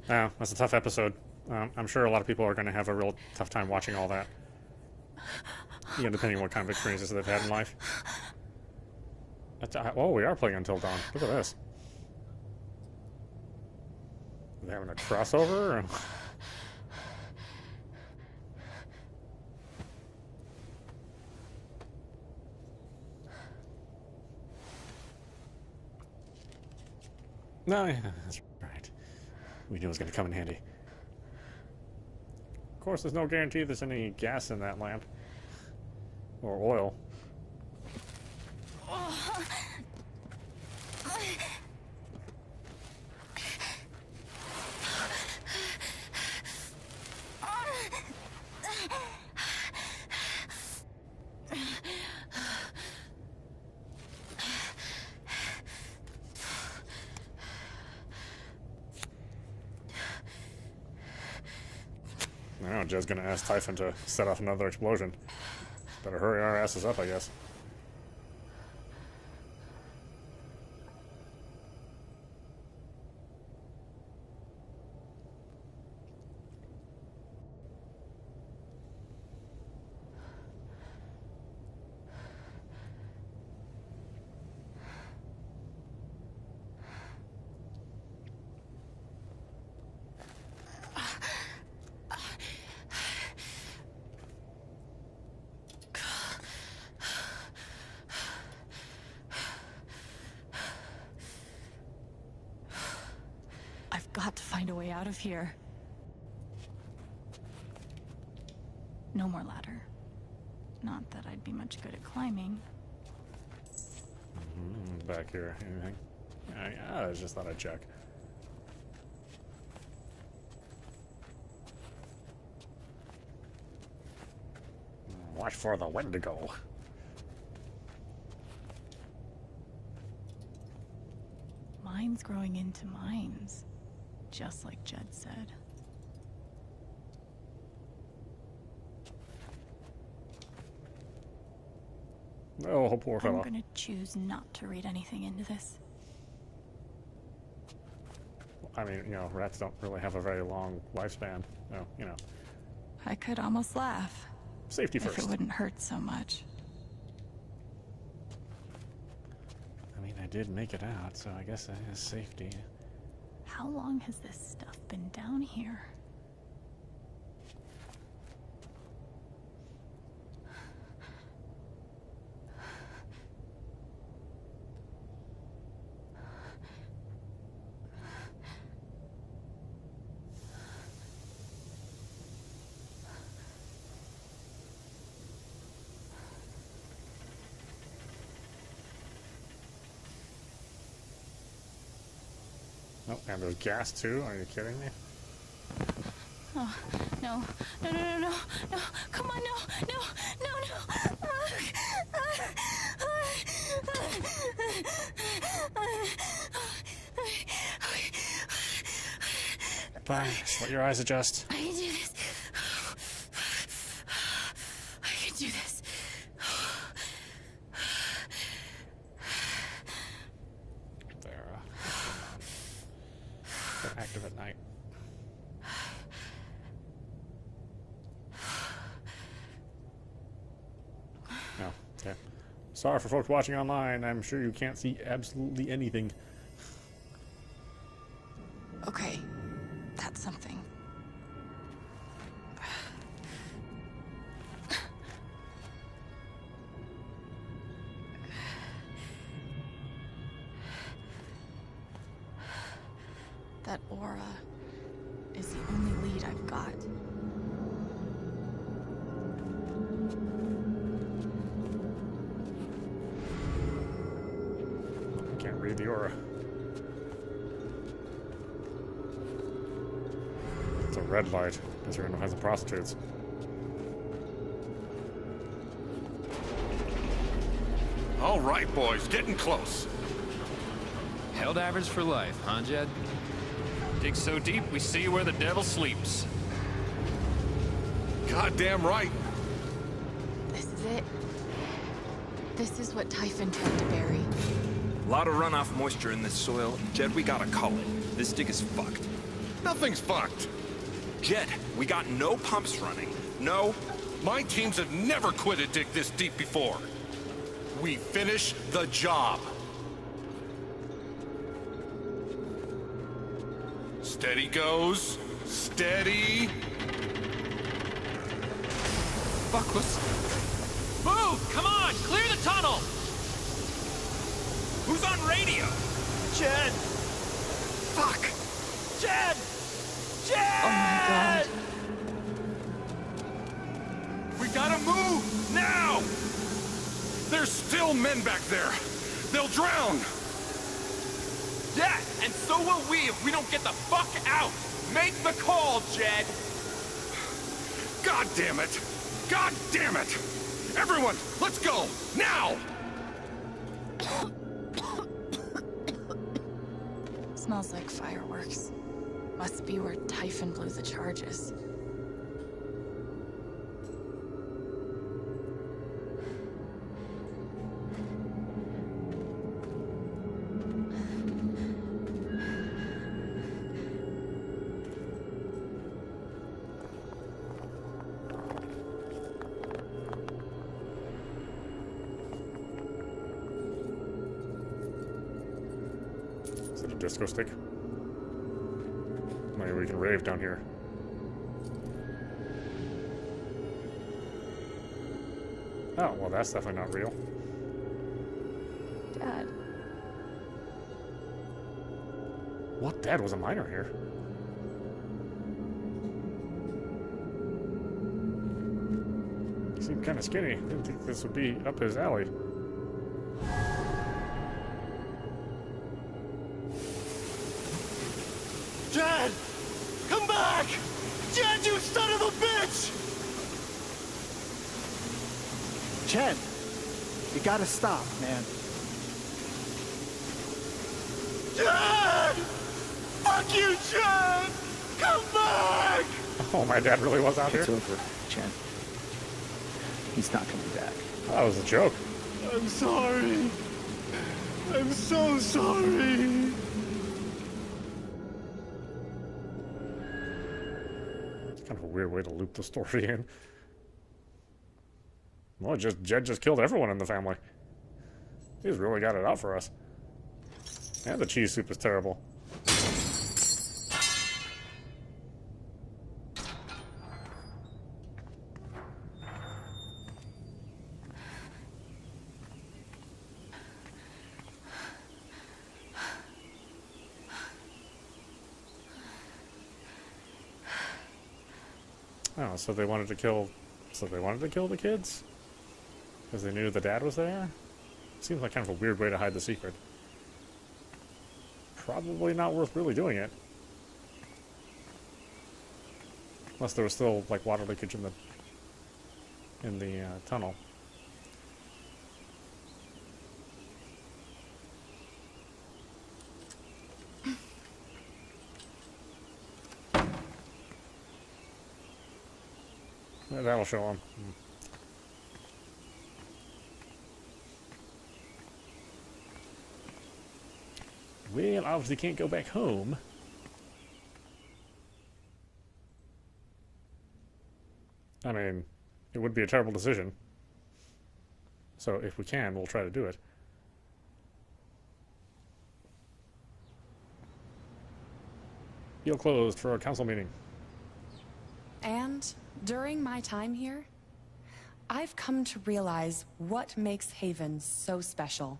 S1: Oh, that's a tough episode. I'm sure a lot of people are going to have a real tough time watching all that. You know, depending on what kind of experiences they've had in life. Oh, we are playing Until Dawn. Look at this. Are they having a crossover? Or? No, yeah, that's right. We knew it was going to come in handy. Of course, there's no guarantee there's any gas in that lamp. Or oil. Now Jed's gonna ask Typhon to set off another explosion. Better hurry our asses up, I guess.
S2: Got to find a way out of here. No more ladder. Not that I'd be much good at climbing.
S1: Back here, anything? I just thought I'd check. Watch for the Wendigo.
S2: Mines growing into mines. Just like Jed said.
S1: Oh, poor fellow.
S2: I'm gonna choose not to read anything into this.
S1: I mean, you know, rats don't really have a very long lifespan. So, you know.
S2: I could almost laugh.
S1: Safety first.
S2: If it wouldn't hurt so much.
S1: I mean, I did make it out, so I guess that is safety.
S2: How long has this stuff been down here?
S1: Oh, and there's gas too? Are you kidding me?
S2: Oh, no. No, no, no, no, no. Come on, no, no, no, no.
S1: Fine, just let your eyes adjust.
S2: I can do this. I can do this.
S1: Active at night. No, okay. Sorry for folks watching online. I'm sure you can't see absolutely anything.
S2: Okay, that's something. That aura is the only lead I've got.
S1: Can't read the aura. It's a red light. Guess you're gonna find some prostitutes.
S3: All right, boys, getting close.
S15: Helldivers for life, huh, Jed? Dig so deep, we see where the devil sleeps.
S3: Goddamn right.
S2: This is it. This is what Typhon tried to bury.
S16: A lot of runoff moisture in this soil. Jed, we gotta call it. This dig is fucked.
S3: Nothing's fucked.
S16: Jed, we got no pumps running. No.
S3: My teams have never quit a dig this deep before. We finish the job. Steady goes. Steady.
S15: Fuck, let's... Move! Come on! Clear the tunnel! Who's on radio?
S11: Chen! Fuck! Chen! Chen!
S2: Oh my god.
S3: We gotta move! Now! There's still men back there. They'll drown.
S16: Yeah, and so will we if we don't get the fuck out! Make the call, Jed!
S3: God damn it! God damn it! Everyone, let's go! Now!
S2: Smells like fireworks. Must be where Typhon blew the charges.
S1: Is it a disco stick? Maybe we can rave down here. Oh, well, that's definitely not real.
S2: Dad.
S1: What? Dad was a miner here? He seemed kind of skinny. Didn't think this would be up his alley.
S7: Jed! Come back! Jed, you son of a bitch!
S11: Chen, you gotta stop, man.
S7: Jed! Fuck you, Jed! Come back!
S1: Oh, my dad really was out here?
S11: It's over, Chen. He's not coming back.
S1: That was a joke.
S7: I'm sorry. I'm so sorry.
S1: Kind of a weird way to loop the story in. Well, Jed just killed everyone in the family. He's really got it out for us. And the cheese soup is terrible. Oh, so they wanted to kill... So they wanted to kill the kids? Because they knew the dad was there? Seems like kind of a weird way to hide the secret. Probably not worth really doing it. Unless there was still, like, water leakage in the tunnel. That'll show him. Well, obviously can't go back home. I mean, it would be a terrible decision. So if we can, we'll try to do it. Deal closed for a council meeting.
S17: And during my time here, I've come to realize what makes Haven so special.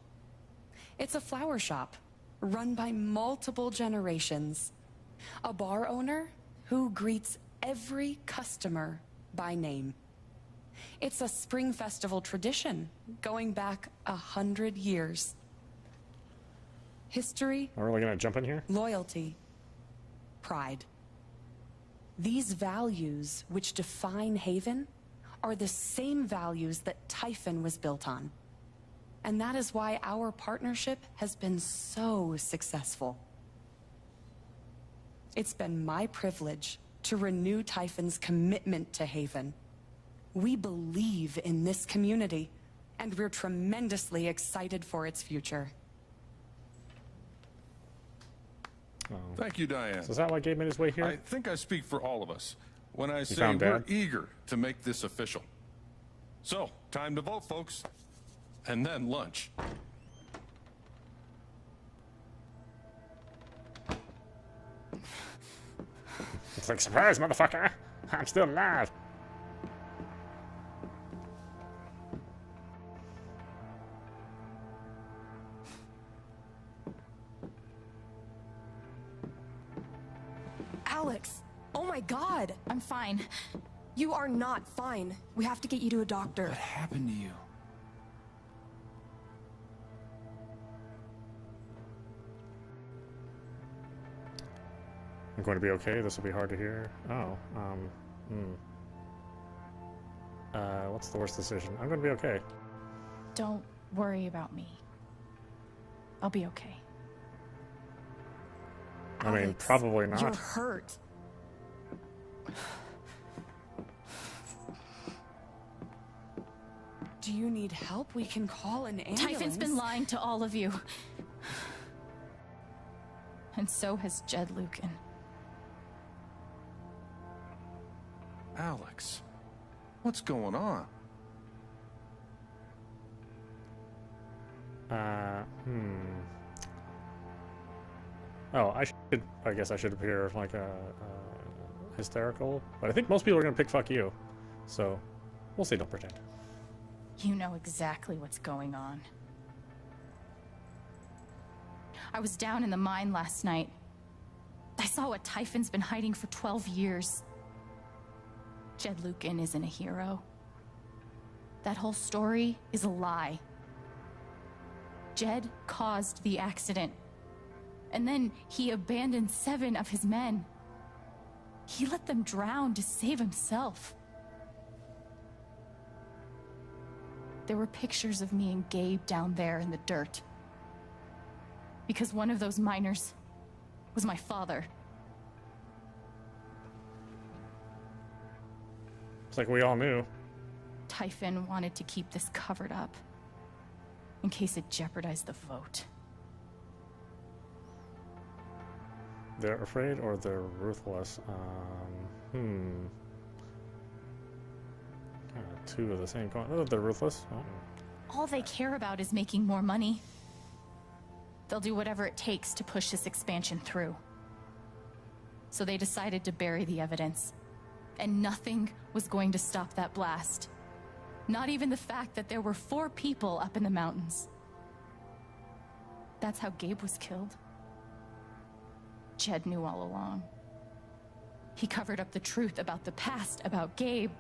S17: It's a flower shop run by multiple generations. A bar owner who greets every customer by name. It's a spring festival tradition going back 100 years. History.
S1: Are we gonna jump in here?
S17: Loyalty. Pride. These values which define Haven are the same values that Typhon was built on. And that is why our partnership has been so successful. It's been my privilege to renew Typhon's commitment to Haven. We believe in this community, and we're tremendously excited for its future.
S1: Oh.
S3: Thank you, Diane.
S1: So is that why Gabe made his way here?
S3: I think I speak for all of us when I say
S1: found
S3: we're
S1: Dad?
S3: eager to make this official. So, time to vote, folks. And then lunch.
S1: It's like, surprise, motherfucker! I'm still alive!
S18: Alex! Oh my god!
S2: I'm fine.
S18: You are not fine. We have to get you to a doctor.
S13: What happened to you?
S1: I'm going to be okay. This will be hard to hear. Oh, what's the worst decision? I'm going to be okay.
S2: Don't worry about me. I'll be okay.
S1: I mean,
S18: Alex,
S1: probably not.
S18: You're hurt.
S17: Do you need help? We can call an ambulance.
S2: Typhon's been lying to all of you. And so has Jed Lucan.
S3: Alex, what's going on?
S1: Oh, I guess I should appear like a hysterical, but I think most people are gonna pick fuck you. So, we'll see, don't pretend.
S2: You know exactly what's going on. I was down in the mine last night. I saw what Typhon's been hiding for 12 years. Jed Lucan isn't a hero. That whole story is a lie. Jed caused the accident. And then he abandoned 7 of his men. He let them drown to save himself. There were pictures of me and Gabe down there in the dirt. Because one of those miners was my father.
S1: It's like we all knew.
S2: Typhon wanted to keep this covered up in case it jeopardized the vote.
S1: They're afraid or they're ruthless. Two of the same coin. Oh, they're ruthless. Oh.
S2: All they care about is making more money. They'll do whatever it takes to push this expansion through. So they decided to bury the evidence. And nothing was going to stop that blast. Not even the fact that there were 4 people up in the mountains. That's how Gabe was killed. Jed knew all along. He covered up the truth about the past, about Gabe.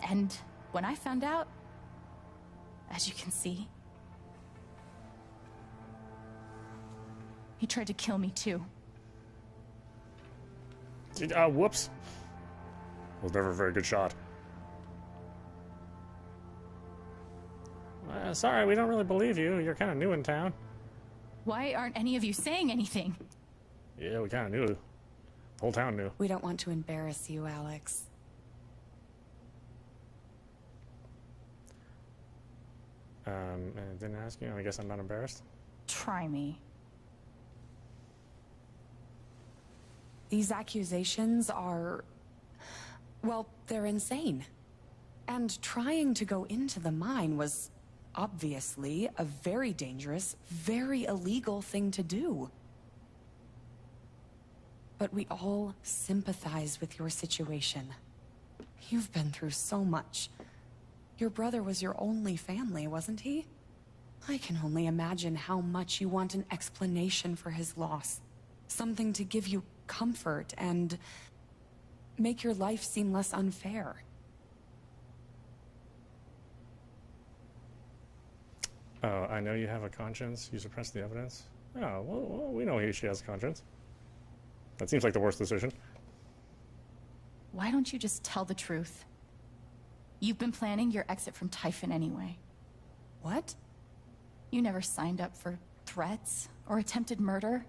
S2: And when I found out, as you can see, he tried to kill me too.
S1: Whoops. Was never a very good shot. Sorry, we don't really believe you. You're kind of new in town.
S2: Why aren't any of you saying anything?
S1: Yeah, we kind of knew. The whole town knew.
S17: We don't want to embarrass you, Alex.
S1: I didn't ask you. I guess I'm not embarrassed.
S2: Try me.
S17: These accusations are... well, they're insane. And trying to go into the mine was obviously a very dangerous, very illegal thing to do. But we all sympathize with your situation. You've been through so much. Your brother was your only family, wasn't he? I can only imagine how much you want an explanation for his loss. Something to give you comfort and make your life seem less unfair.
S1: Oh, I know you have a conscience. You suppress the evidence. Oh, well, we know she has a conscience. That seems like the worst decision.
S2: Why don't you just tell the truth? You've been planning your exit from Typhon anyway.
S17: What?
S2: You never signed up for threats or attempted murder.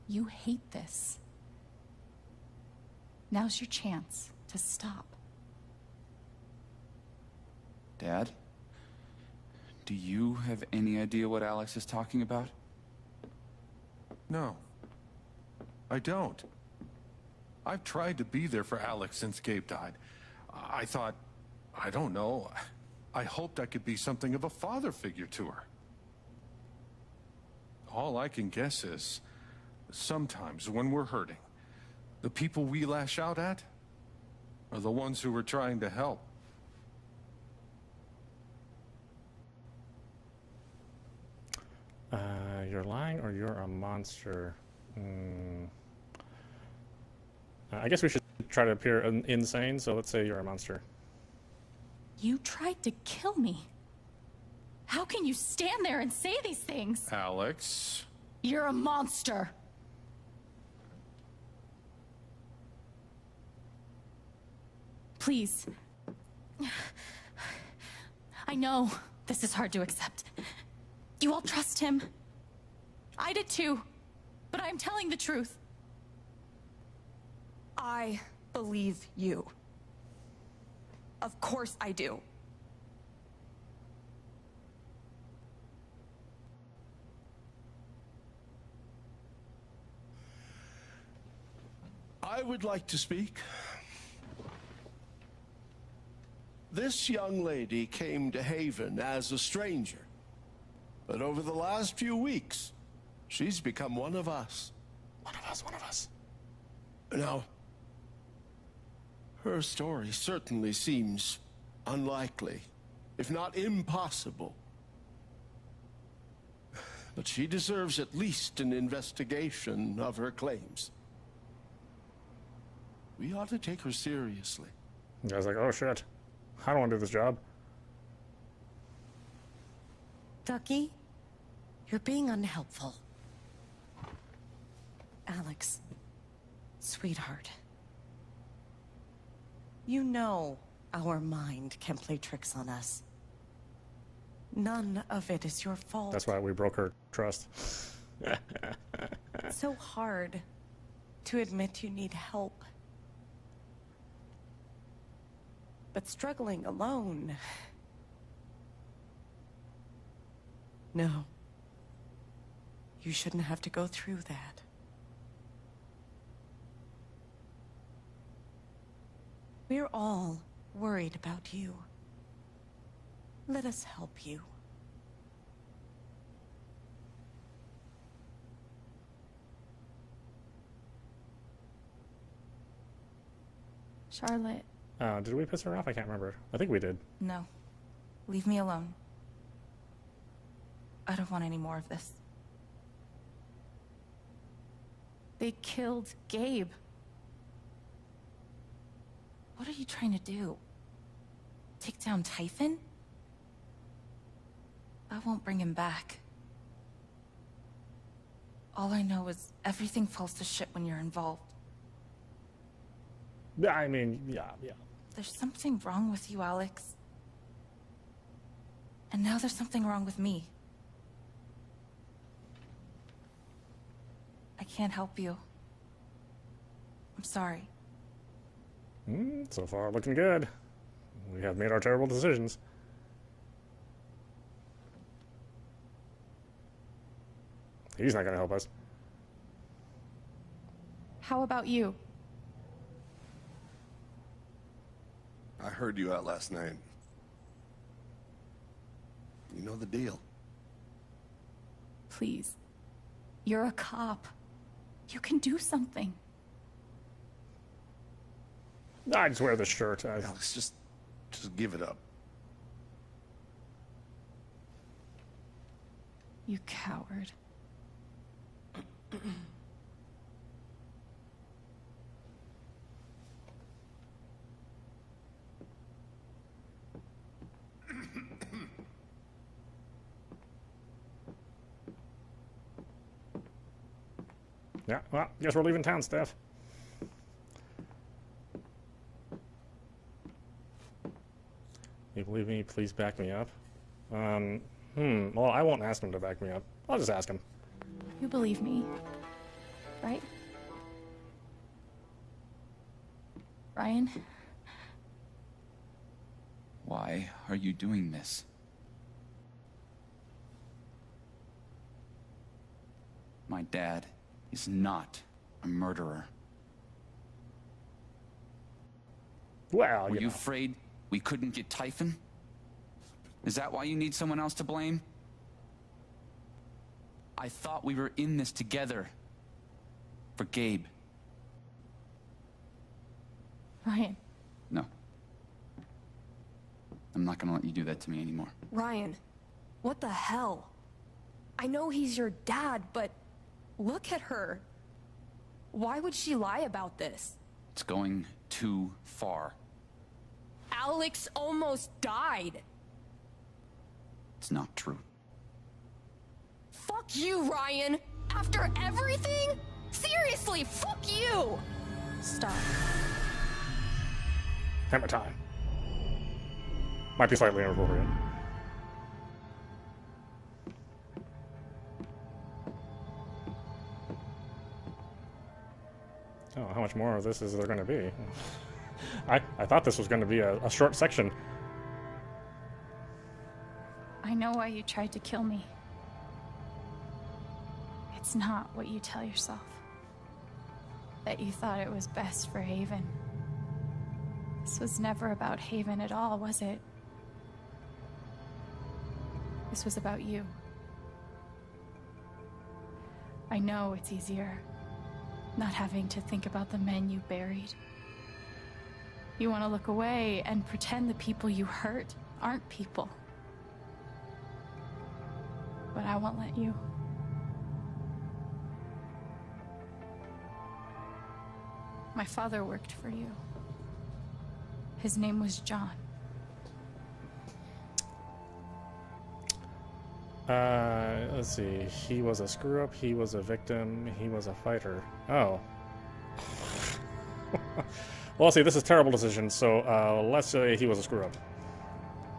S2: You hate this. Now's your chance to stop.
S13: Dad? Do you have any idea what Alex is talking about?
S3: No, I don't. I've tried to be there for Alex since Gabe died. I thought, I don't know, I hoped I could be something of a father figure to her. All I can guess is, sometimes when we're hurting, the people we lash out at are the ones who we're trying to help.
S1: You're lying or you're a monster. I guess we should try to appear insane, so let's say you're a monster.
S2: You tried to kill me. How can you stand there and say these things?
S3: Alex?
S2: You're a monster. Please. I know this is hard to accept. You all trust him. I did too. But I'm telling the truth.
S18: I believe you. Of course I do.
S19: I would like to speak. This young lady came to Haven as a stranger, but over the last few weeks, she's become one of us.
S1: One of us.
S19: Now, her story certainly seems unlikely, if not impossible. But she deserves at least an investigation of her claims. We ought to take her seriously.
S1: The guy's like, oh shit, I don't want to do this job.
S12: Ducky, you're being unhelpful. Alex, sweetheart. You know our mind can play tricks on us. None of it is your fault.
S1: That's why we broke her trust.
S12: It's so hard to admit you need help. But struggling alone... No. You shouldn't have to go through that. We're all worried about you. Let us help you.
S2: Charlotte.
S1: Did we piss her off? I can't remember. I think we did.
S14: No. Leave me alone. I don't want any more of this.
S2: They killed Gabe.
S14: What are you trying to do? Take down Typhon? I won't bring him back. All I know is everything falls to shit when you're involved.
S1: I mean, yeah.
S14: There's something wrong with you, Alex. And now there's something wrong with me. I can't help you. I'm sorry.
S1: So far, looking good. We have made our terrible decisions. He's not gonna help us.
S2: How about you?
S20: I heard you out last night. You know the deal.
S2: Please. You're a cop. You can do something.
S1: I just wear this shirt.
S20: Alex, just give it up.
S2: You coward.
S1: Yeah, well, guess we're leaving town, Steph. You believe me? Please back me up. Well, I won't ask him to back me up. I'll just ask him.
S2: You believe me, right? Ryan?
S21: Why are you doing this? My dad is not a murderer.
S1: Well,
S21: Were you afraid we couldn't get Typhon? Is that why you need someone else to blame? I thought we were in this together. For Gabe.
S2: Ryan.
S21: No. I'm not gonna let you do that to me anymore.
S4: Ryan, what the hell? I know he's your dad, but look at her. Why would she lie about this?
S21: It's going too far.
S4: Alex almost died.
S21: It's not true.
S4: Fuck you, Ryan! After everything? Seriously, fuck you!
S2: Stop.
S1: Hammer time. Might be slightly inappropriate. Oh, how much more of this is there going to be? I thought this was going to be a short section.
S2: I know why you tried to kill me. It's not what you tell yourself. That you thought it was best for Haven. This was never about Haven at all, was it? This was about you. I know it's easier, not having to think about the men you buried. You want to look away and pretend the people you hurt aren't people. But I won't let you. My father worked for you. His name was John.
S1: Let's see. He was a screw-up, he was a victim, he was a fighter. Oh. Well, see, this is a terrible decision, so let's say he was a screw-up.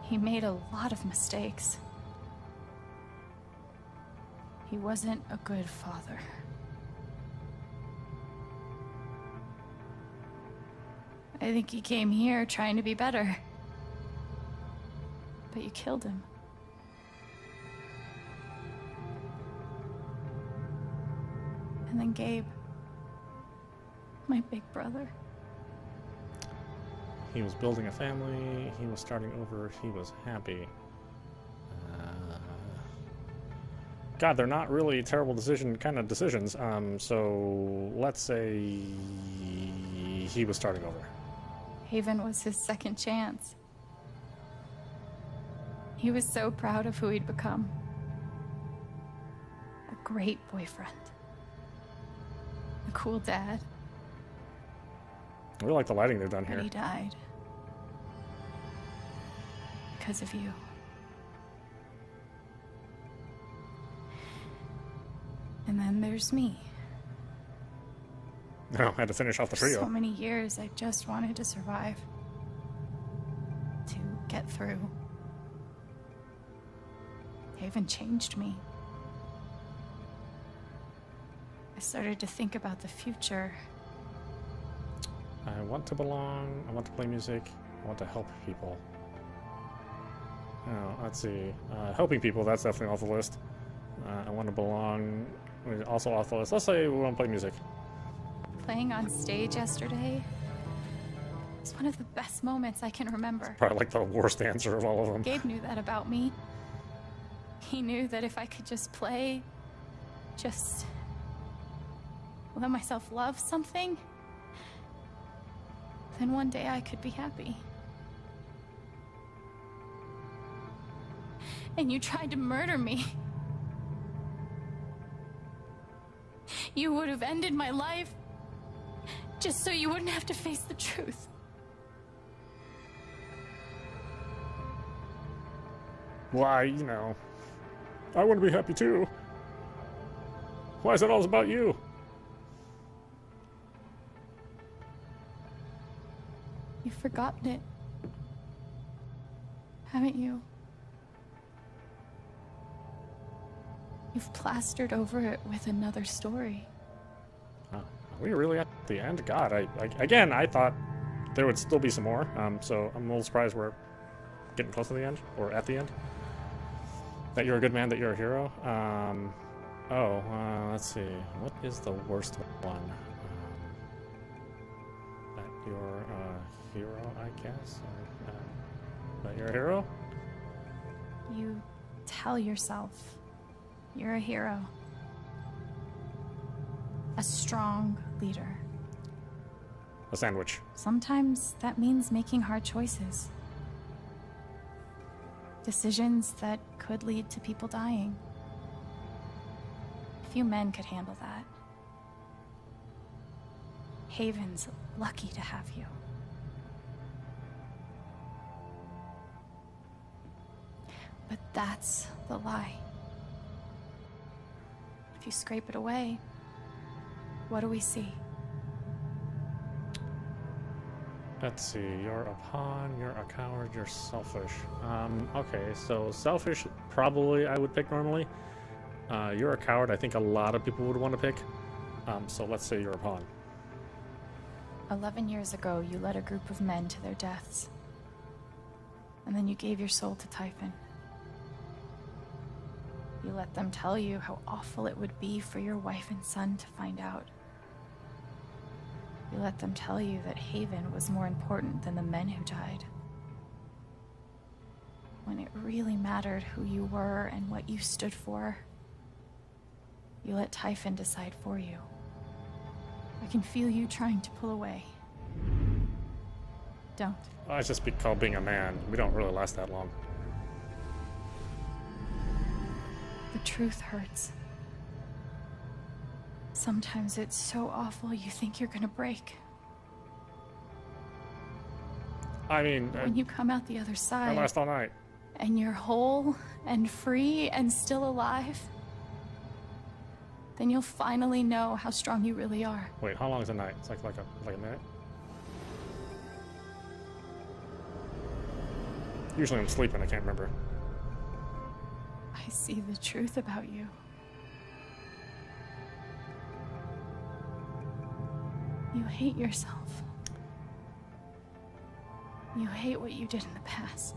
S2: He made a lot of mistakes. He wasn't a good father. I think he came here trying to be better. But you killed him. And then Gabe, my big brother.
S1: He was building a family, he was starting over, he was happy. God, they're not really terrible kind of decisions. So let's say he was starting over.
S2: Haven was his second chance. He was so proud of who he'd become. A great boyfriend. A cool dad.
S1: I really like the lighting they've done
S2: But
S1: here.
S2: he died. Because of you. And then there's me.
S1: No, I had to finish off the
S2: For
S1: trio.
S2: so many years, I just wanted to survive. To get through. Haven changed me. I started to think about the future.
S1: I want to belong, I want to play music, I want to help people. Oh, let's see. Helping people, that's definitely off the list. I want to belong, also off the list. Let's say we want to play music.
S2: Playing on stage yesterday was one of the best moments I can remember.
S1: Probably like the worst answer of all of them.
S2: Gabe knew that about me. He knew that if I could just play, just let myself love something, then one day I could be happy. And you tried to murder me. You would have ended my life just so you wouldn't have to face the truth.
S1: Why, you know, I want to be happy too. Why is it always about you?
S2: You've forgotten it, haven't you? You've plastered over it with another story.
S1: Are we really at the end? God, again, I thought there would still be some more. So I'm a little surprised we're getting close to the end, or at the end. That you're a good man, that you're a hero. Oh, let's see. What is the worst one? That you're a hero, I guess? Or, that you're a hero?
S2: You tell yourself you're a hero. A strong leader.
S1: A sandwich.
S2: Sometimes that means making hard choices. Decisions that could lead to people dying. Few men could handle that. Haven's lucky to have you. But that's the lie. If you scrape it away, what do we see?
S1: Let's see, you're a pawn, you're a coward, you're selfish. Okay, so selfish, probably I would pick normally. You're a coward, I think a lot of people would want to pick. So let's say you're a pawn.
S2: 11 years ago, you led a group of men to their deaths. And then you gave your soul to Typhon. You let them tell you how awful it would be for your wife and son to find out. You let them tell you that Haven was more important than the men who died. When it really mattered who you were and what you stood for, you let Typhon decide for you. I can feel you trying to pull away. Don't.
S1: Well, it's just called being a man. We don't really last that long.
S2: The truth hurts. Sometimes it's so awful you think you're gonna break.
S1: I mean...
S2: When you come out the other side...
S1: I last all night.
S2: And you're whole and free and still alive, then you'll finally know how strong you really are.
S1: Wait, how long is a night? It's like a minute? Usually I'm sleeping, I can't remember.
S2: I see the truth about you. You hate yourself. You hate what you did in the past.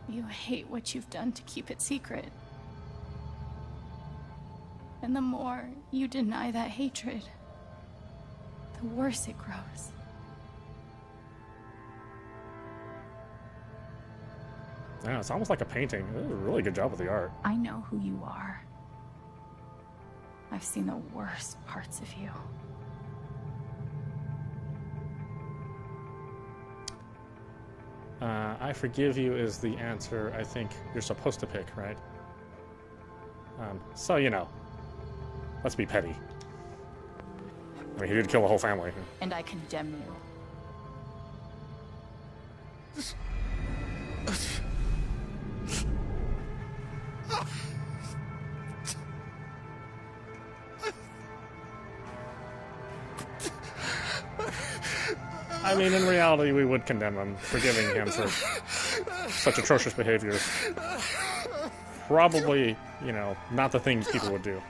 S2: You hate what you've done to keep it secret. And the more you deny that hatred, the worse it grows.
S1: Yeah, it's almost like a painting. They did a really good job with the art.
S2: I know who you are. I've seen the worst parts of you.
S1: I forgive you is the answer I think you're supposed to pick, right? So, you know, let's be petty. I mean, he did kill a whole family.
S2: And I condemn you.
S1: I mean, in reality, we would condemn him, forgiving him for such atrocious behaviors. Probably, you know, not the things people would do.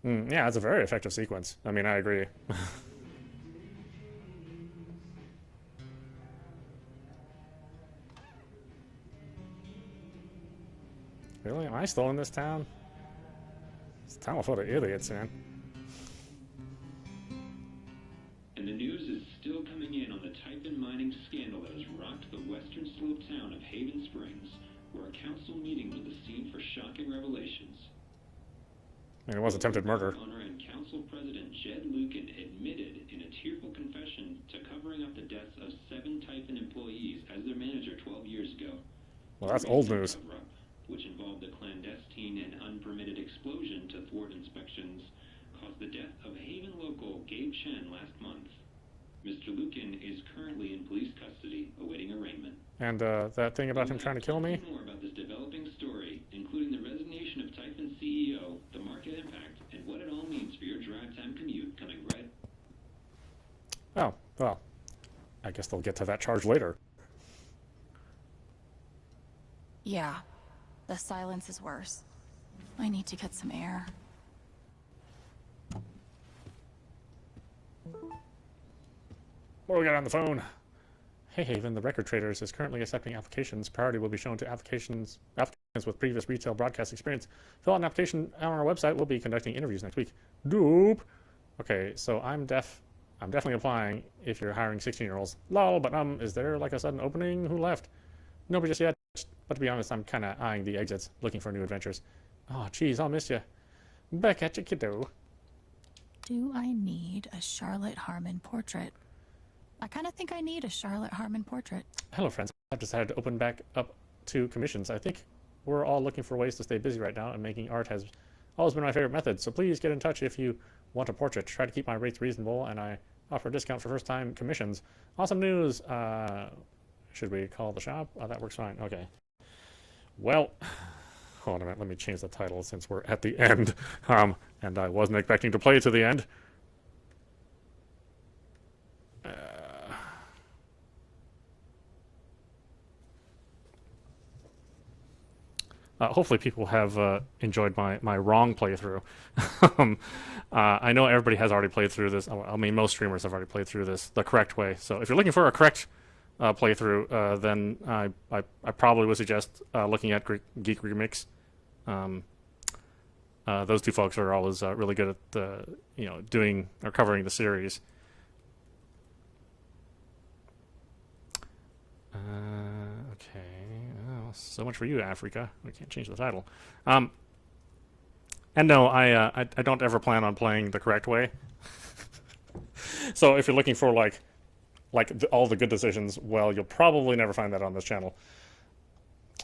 S1: Yeah, it's a very effective sequence. I mean, I agree. Really? Am I still in this town? It's a town full of idiots, man.
S6: And the news is still coming in on the Typhon mining scandal that has rocked the western slope town of Haven Springs, where a council meeting was the scene for shocking revelations.
S1: I mean, it was attempted murder.
S6: Owner and council president Jed Lucan admitted in a tearful confession to covering up the deaths of 7 Typhon employees as their manager 12 years ago.
S1: Well, that's old news.
S6: Which involved a clandestine and unpermitted explosion to thwart inspections, caused the death of Haven local Gabe Chen last month. Mr. Lucan is currently in police custody, awaiting arraignment.
S1: And that thing about him trying to kill me?
S6: More about this developing story, including the resignation of Typhon CEO, the market impact, and what it all means for your drive time commute coming right.
S1: Oh, well, I guess they'll get to that charge later.
S2: Yeah, the silence is worse. I need to get some air.
S1: What do we got on the phone? Hey Haven, the record traders is currently accepting applications. Priority will be shown to applicants with previous retail broadcast experience. Fill out an application on our website. We'll be conducting interviews next week. Dope. Okay, so I'm definitely applying if you're hiring 16-year-olds. Lol, but is there like a sudden opening? Who left? Nobody just yet. But to be honest, I'm kind of eyeing the exits, looking for new adventures. Oh, geez, I'll miss you. Back at you, kiddo.
S2: Do I need a Charlotte Harmon portrait? I kind of think I need a Charlotte Harmon portrait.
S1: Hello, friends. I've decided to open back up to commissions. I think we're all looking for ways to stay busy right now, and making art has always been my favorite method. So please get in touch if you want a portrait. Try to keep my rates reasonable, and I offer a discount for first-time commissions. Awesome news. Should we call the shop? Oh, that works fine. Okay. Well, hold on a minute. Let me change the title since we're at the end. And I wasn't expecting to play to the end. Hopefully people have enjoyed my wrong playthrough. I know everybody has already played through this. I mean, most streamers have already played through this the correct way. So if you're looking for a correct playthrough, then I probably would suggest looking at Geek Remix. Those two folks are always really good at doing or covering the series. Okay. Oh, so much for you, Africa. We can't change the title. And no, I don't ever plan on playing the correct way. So if you're looking for all the good decisions, well, you'll probably never find that on this channel.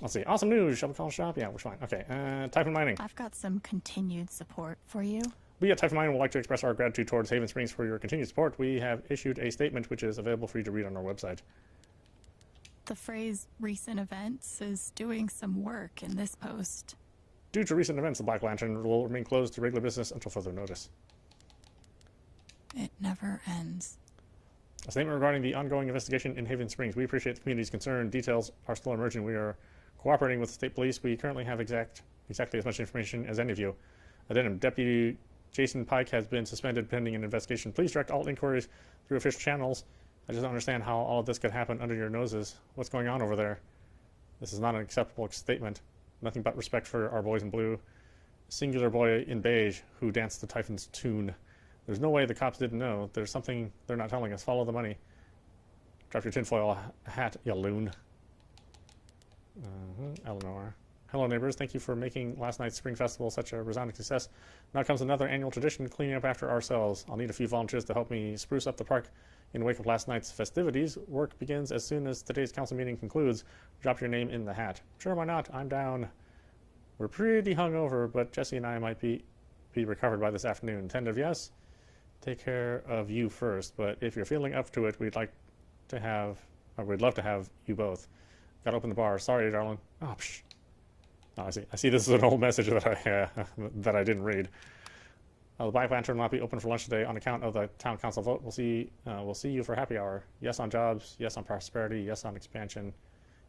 S1: Let's see. Awesome news. Shall we call a shop? Yeah, we're fine. Okay. Typhon Mining.
S2: I've got some continued support for you.
S1: We at Typhon Mining would like to express our gratitude towards Haven Springs for your continued support. We have issued a statement which is available for you to read on our website.
S2: The phrase recent events is doing some work in this post.
S1: Due to recent events, the Black Lantern will remain closed to regular business until further notice.
S2: It never ends.
S1: A statement regarding the ongoing investigation in Haven Springs. We appreciate the community's concern. Details are still emerging. We are cooperating with the state police. We currently have exactly as much information as any of you. Addendum. Deputy Jason Pike has been suspended pending an investigation. Please direct all inquiries through official channels. I just don't understand how all of this could happen under your noses. What's going on over there? This is not an acceptable statement. Nothing but respect for our boys in blue. Singular boy in beige who danced the Typhon's tune. There's no way the cops didn't know. There's something they're not telling us. Follow the money. Drop your tinfoil hat, you loon. Eleanor. Hello, neighbors. Thank you for making last night's Spring Festival such a resounding success. Now comes another annual tradition, cleaning up after ourselves. I'll need a few volunteers to help me spruce up the park in the wake of last night's festivities. Work begins as soon as today's council meeting concludes. Drop your name in the hat. Sure, why not? I'm down. We're pretty hungover, but Jesse and I might be recovered by this afternoon. Tentative yes. Take care of you first, but if you're feeling up to it, we'd love to have you both. Gotta open the bar. Sorry, darling. Oh, psh. Oh, I see. This is an old message that I didn't read. The Black Lantern will not be open for lunch today on account of the town council vote. We'll see you for happy hour. Yes on jobs. Yes on prosperity. Yes on expansion.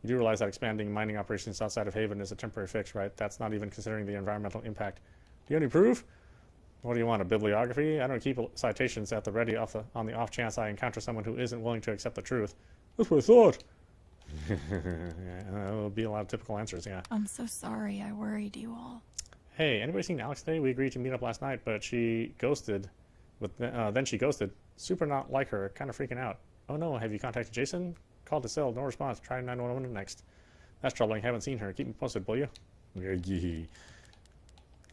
S1: You do realize that expanding mining operations outside of Haven is a temporary fix, right? That's not even considering the environmental impact. Do you have any proof? What do you want, a bibliography? I don't keep citations at the ready on the off chance I encounter someone who isn't willing to accept the truth. That's what I thought. Yeah, it'll be a lot of typical answers, yeah.
S2: I'm so sorry I worried you all.
S1: Hey, anybody seen Alex today? We agreed to meet up last night, but she ghosted. Then she ghosted. Super not like her, kind of freaking out. Oh no, have you contacted Jason? Called to cell, no response. Try 911 next. That's troubling. Haven't seen her. Keep me posted, will you?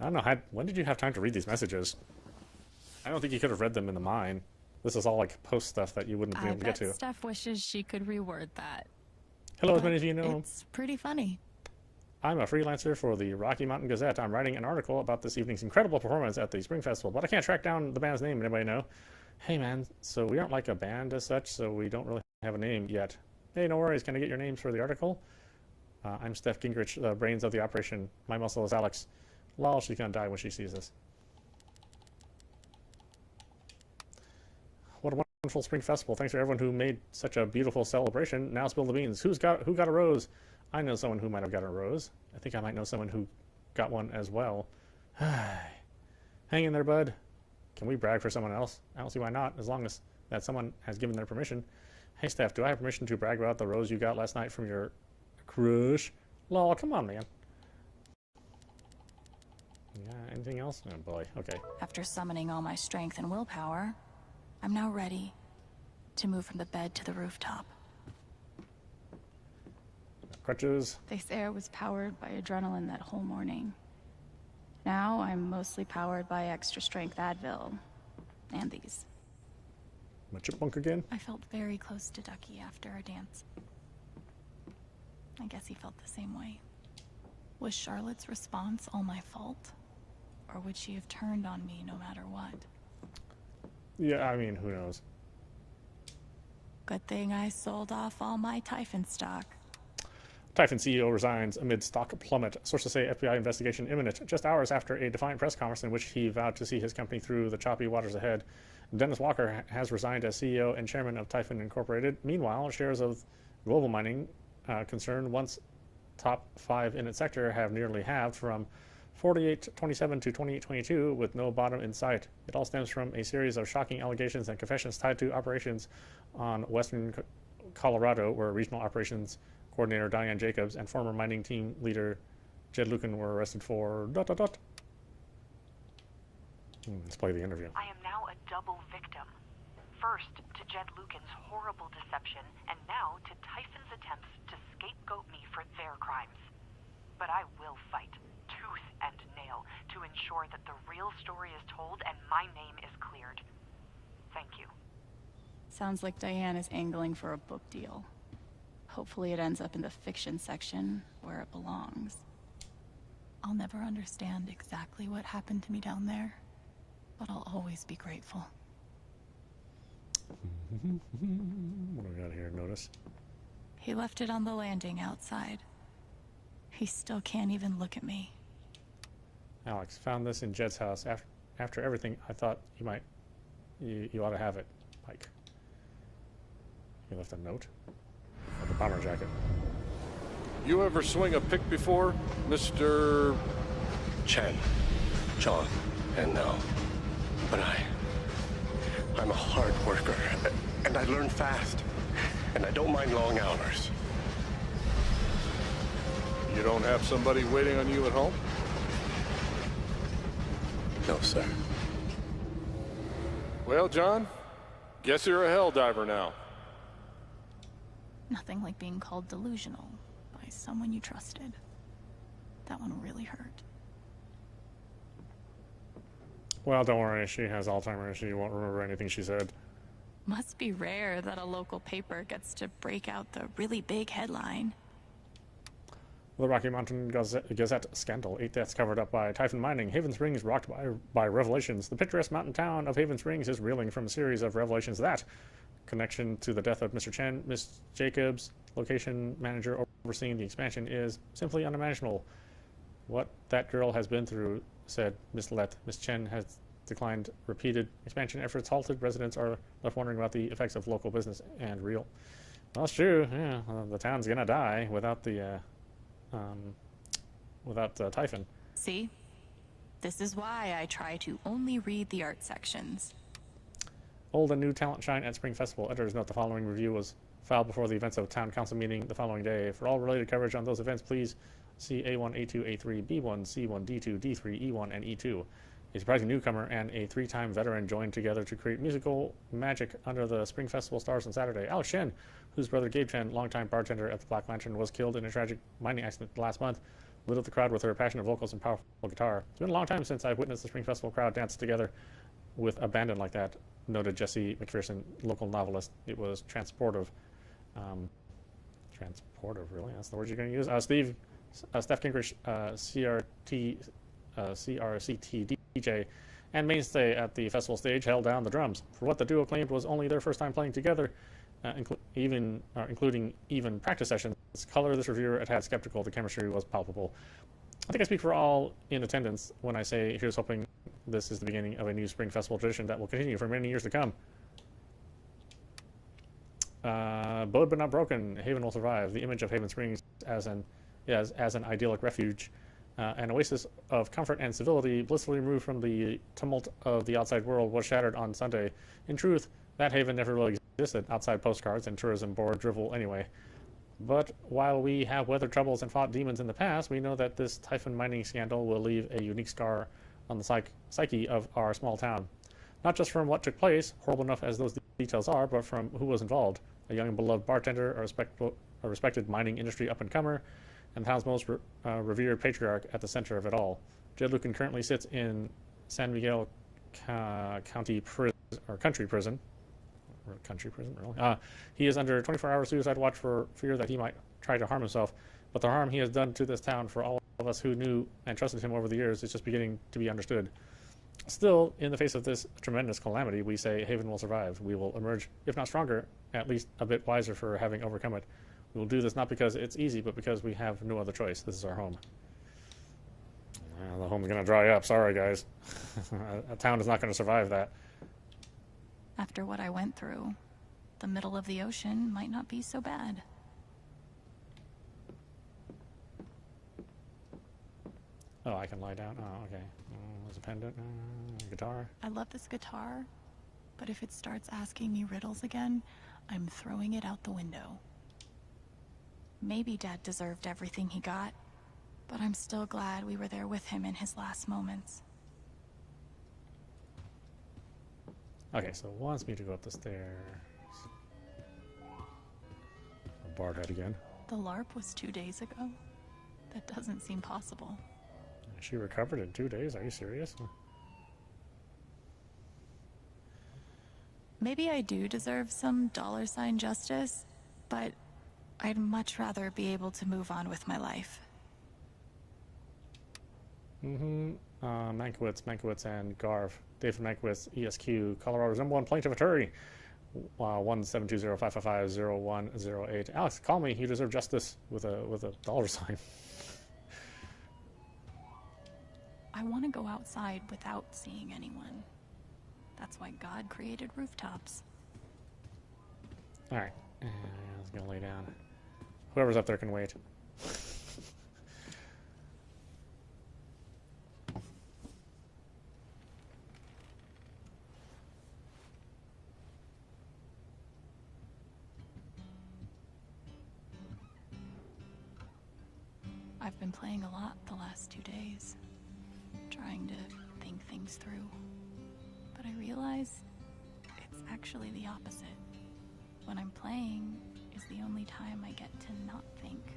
S1: I don't know. When did you have time to read these messages? I don't think you could have read them in the mine. This is all like post stuff that you wouldn't be able to get to.
S2: I bet Steph wishes she could reword that.
S1: Hello, as many of you know.
S2: It's pretty funny.
S1: I'm a freelancer for the Rocky Mountain Gazette. I'm writing an article about this evening's incredible performance at the Spring Festival, but I can't track down the band's name. Anybody know? Hey, man, so we aren't like a band as such, so we don't really have a name yet. Hey, no worries. Can I get your names for the article? I'm Steph Gingrich, the brains of the operation. My muscle is Alex. Lol, she's gonna die when she sees this. What a wonderful Spring Festival. Thanks for everyone who made such a beautiful celebration. Now spill the beans. Who got a rose? I know someone who might have got a rose. I think I might know someone who got one as well. Hang in there, bud. Can we brag for someone else? I don't see why not, as long as that someone has given their permission. Hey, Steph, do I have permission to brag about the rose you got last night from your crush? Lol, come on, man. Yeah, anything else? Oh, boy. Okay.
S2: After summoning all my strength and willpower, I'm now ready to move from the bed to the rooftop.
S1: Crutches.
S10: They say I was powered by adrenaline that whole morning. Now I'm mostly powered by extra strength Advil. And these.
S1: My chipmunk again?
S2: I felt very close to Ducky after our dance. I guess he felt the same way. Was Charlotte's response all my fault? Or would she have turned on me no matter what?
S1: Yeah, I mean, who knows?
S2: Good thing I sold off all my Typhon stock.
S1: Typhon CEO resigns amid stock plummet. Sources say FBI investigation imminent, just hours after a defiant press conference in which he vowed to see his company through the choppy waters ahead. Dennis Walker has resigned as CEO and chairman of Typhon Incorporated. Meanwhile, shares of global mining concern, once top 5 in its sector, have nearly halved from 48.27 to 28.22, with no bottom in sight. It all stems from a series of shocking allegations and confessions tied to operations on western Colorado, where regional operations coordinator Diane Jacobs and former mining team leader Jed Lucan were arrested for ... Let's play the interview.
S8: I am now a double victim. First, to Jed Lucan's horrible deception, and now to Tyson's attempts to scapegoat me for their crimes. But I will fight, tooth and nail, to ensure that the real story is told and my name is cleared. Thank you.
S2: Sounds like Diane is angling for a book deal. Hopefully it ends up in the fiction section, where it belongs. I'll never understand exactly what happened to me down there, but I'll always be grateful.
S1: What do we got here? Notice.
S2: He left it on the landing outside. He still can't even look at me.
S1: Alex, found this in Jed's house. After everything, I thought you ought to have it, Mike. He left a note. Oh, the bomber jacket.
S3: You ever swing a pick before, Mr.
S7: Chen, John, and now. But I'm a hard worker, and I learn fast, and I don't mind long hours.
S3: You don't have somebody waiting on you at home?
S7: No, sir.
S3: Well, John, guess you're a hell diver now.
S2: Nothing like being called delusional by someone you trusted. That one really hurt.
S1: Well, don't worry. She has Alzheimer's. She won't remember anything she said.
S2: Must be rare that a local paper gets to break out the really big headline.
S1: The Rocky Mountain Gazette scandal. 8 deaths covered up by Typhon Mining. Haven Springs rocked by revelations. The picturesque mountain town of Haven Springs is reeling from a series of revelations that connection to the death of Mr. Chen, Miss Jacobs, location manager overseeing the expansion, is simply unimaginable. What that girl has been through, said Miss Lett. Miss Chen has declined repeated expansion efforts halted. Residents are left wondering about the effects of local business and real. Well, it's true. Yeah, the town's gonna die without the Typhon.
S2: See? This is why I try to only read the art sections.
S1: Old and new talent shine at Spring Festival. Editors note the following review was filed before the events of Town Council meeting the following day. For all related coverage on those events, please see A1, A2, A3, B1, C1, D2, D3, E1, and E2. A surprising newcomer and a 3-time veteran joined together to create musical magic under the Spring Festival stars on Saturday. Alex Chen, whose brother Gabe Chen, longtime bartender at the Black Lantern, was killed in a tragic mining accident last month, lit up the crowd with her passionate vocals and powerful guitar. It's been a long time since I've witnessed the Spring Festival crowd dance together with abandon like that, noted Jesse McPherson, local novelist. It was transportive. Transportive, really? That's the word you're going to use? Steph Gingrich, CRCT DJ, and mainstay at the festival stage, held down the drums. For what the duo claimed was only their first time playing together, including even practice sessions, color this reviewer had skeptical. The chemistry was palpable. I think I speak for all in attendance when I say here's hoping this is the beginning of a new Spring Festival tradition that will continue for many years to come. Bowed but not broken, Haven will survive. The image of Haven Springs as an idyllic refuge an oasis of comfort and civility, blissfully removed from the tumult of the outside world, was shattered on Sunday. In truth, that haven never really existed outside postcards and tourism board drivel anyway. But while we have weathered troubles and fought demons in the past, we know that this Typhon mining scandal will leave a unique scar on the psyche of our small town. Not just from what took place, horrible enough as those details are, but from who was involved. A young and beloved bartender, a respected mining industry up-and-comer, and the town's most revered patriarch at the center of it all. Jed Lucan currently sits in San Miguel County Prison, or Country Prison. Or Country Prison, really? He is under 24-hour suicide watch for fear that he might try to harm himself. But the harm he has done to this town for all of us who knew and trusted him over the years is just beginning to be understood. Still, in the face of this tremendous calamity, we say Haven will survive. We will emerge, if not stronger, at least a bit wiser for having overcome it. We will do this not because it's easy, but because we have no other choice. This is our home. The home's going to dry up. Sorry, guys. A town is not going to survive that.
S2: After what I went through, the middle of the ocean might not be so bad.
S1: Oh, I can lie down? Oh, okay. There's a pendant. Guitar.
S2: I love this guitar, but if it starts asking me riddles again, I'm throwing it out the window. Maybe Dad deserved everything he got, but I'm still glad we were there with him in his last moments.
S1: Okay, so it wants me to go up the stairs. Bard head again.
S2: The LARP was 2 days ago? That doesn't seem possible.
S1: She recovered in 2 days? Are you serious?
S2: Maybe I do deserve some $ justice, but I'd much rather be able to move on with my life.
S1: Mankiewicz, and Garv. David Mankiewicz, ESQ, Colorado's #1 plaintiff attorney. 1-720-555-0108. Alex, call me. You deserve justice with a $.
S2: I want to go outside without seeing anyone. That's why God created rooftops.
S1: Alright. I was going to lay down. Whoever's up there can wait.
S2: I've been playing a lot the last 2 days, trying to think things through. But I realize it's actually the opposite. When I'm playing is the only time I get to not think.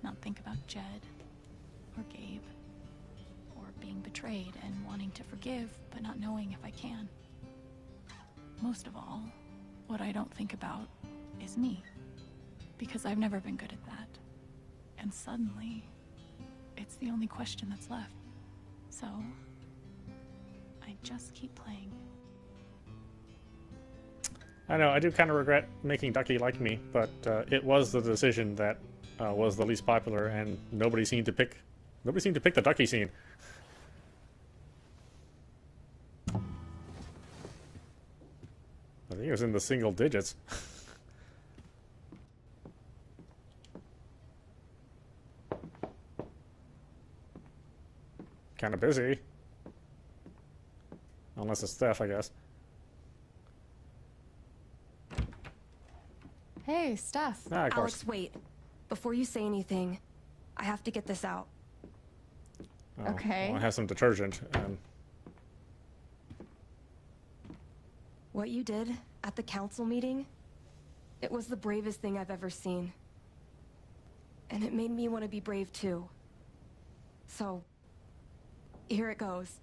S2: Not think about Jed, or Gabe, or being betrayed and wanting to forgive, but not knowing if I can. Most of all, what I don't think about is me, because I've never been good at that. And suddenly, it's the only question that's left. So, I just keep playing.
S1: I know, I do kind of regret making Ducky like me, but it was the decision that was the least popular, and nobody seemed to pick the Ducky scene. I think it was in the single digits. Kind of busy. Unless it's Steph, I guess.
S4: Hey, Steph.
S1: Ah, of course.
S4: Alex, wait. Before you say anything, I have to get this out.
S1: Oh,
S4: Okay.
S1: Well, I have some detergent.
S4: What you did at the council meeting, it was the bravest thing I've ever seen. And it made me want to be brave too. So, here it goes.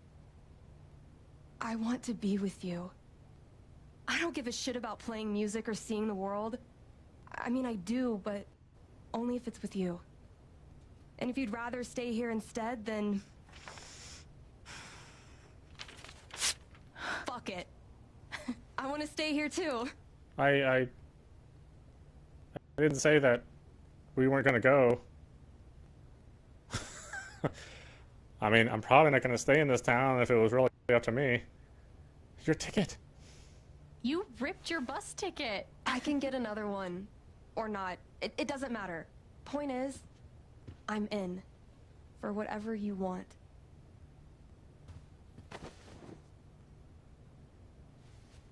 S4: I want to be with you. I don't give a shit about playing music or seeing the world. I mean, I do, but only if it's with you. And if you'd rather stay here instead, then... fuck it. I want to stay here too.
S1: I didn't say that we weren't going to go. I mean, I'm probably not going to stay in this town if it was really up to me. Your ticket.
S4: You ripped your bus ticket. I can get another one. Or not. It doesn't matter. Point is, I'm in. for whatever you want.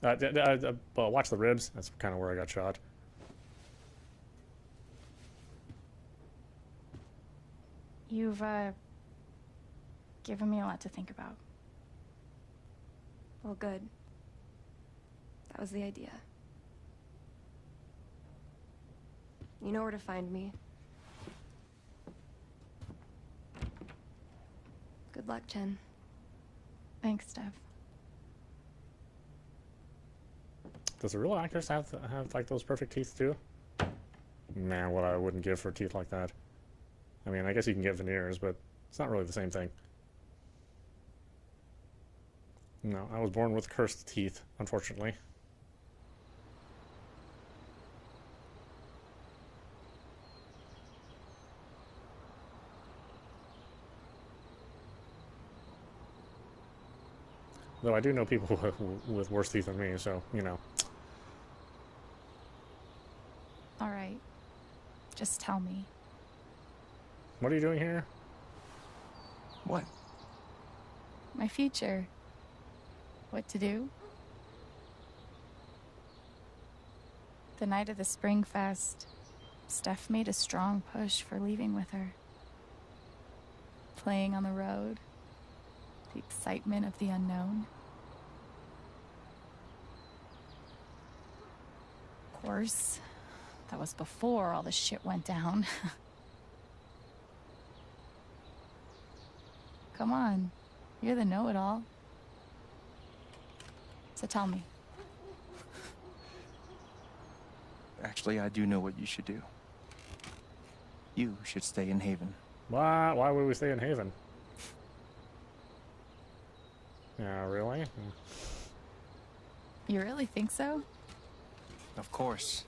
S1: Well, watch the ribs. That's kind of where I got shot.
S2: You've, given me a lot to think about.
S4: Well, good. That was the idea. You know where to find me. Good luck, Chen.
S2: Thanks, Steph.
S1: Does a real actress have like those perfect teeth too? Man, what I wouldn't give for teeth like that. I mean, I guess you can get veneers, but it's not really the same thing. No, I was born with cursed teeth, unfortunately. Though I do know people with worse teeth than me, so, you know.
S2: All right. Just tell me.
S1: What are you doing here?
S5: What?
S2: My future. What to do? The night of the Spring Fest, Steph made a strong push for leaving with her. Playing on the road. The excitement of the unknown. Of course, that was before all the shit went down. Come on, you're the know-it-all. So tell me.
S5: Actually, I do know what you should do. You should stay in Haven.
S1: Why would we stay in Haven? Yeah, really?
S2: You really think so?
S5: Of course.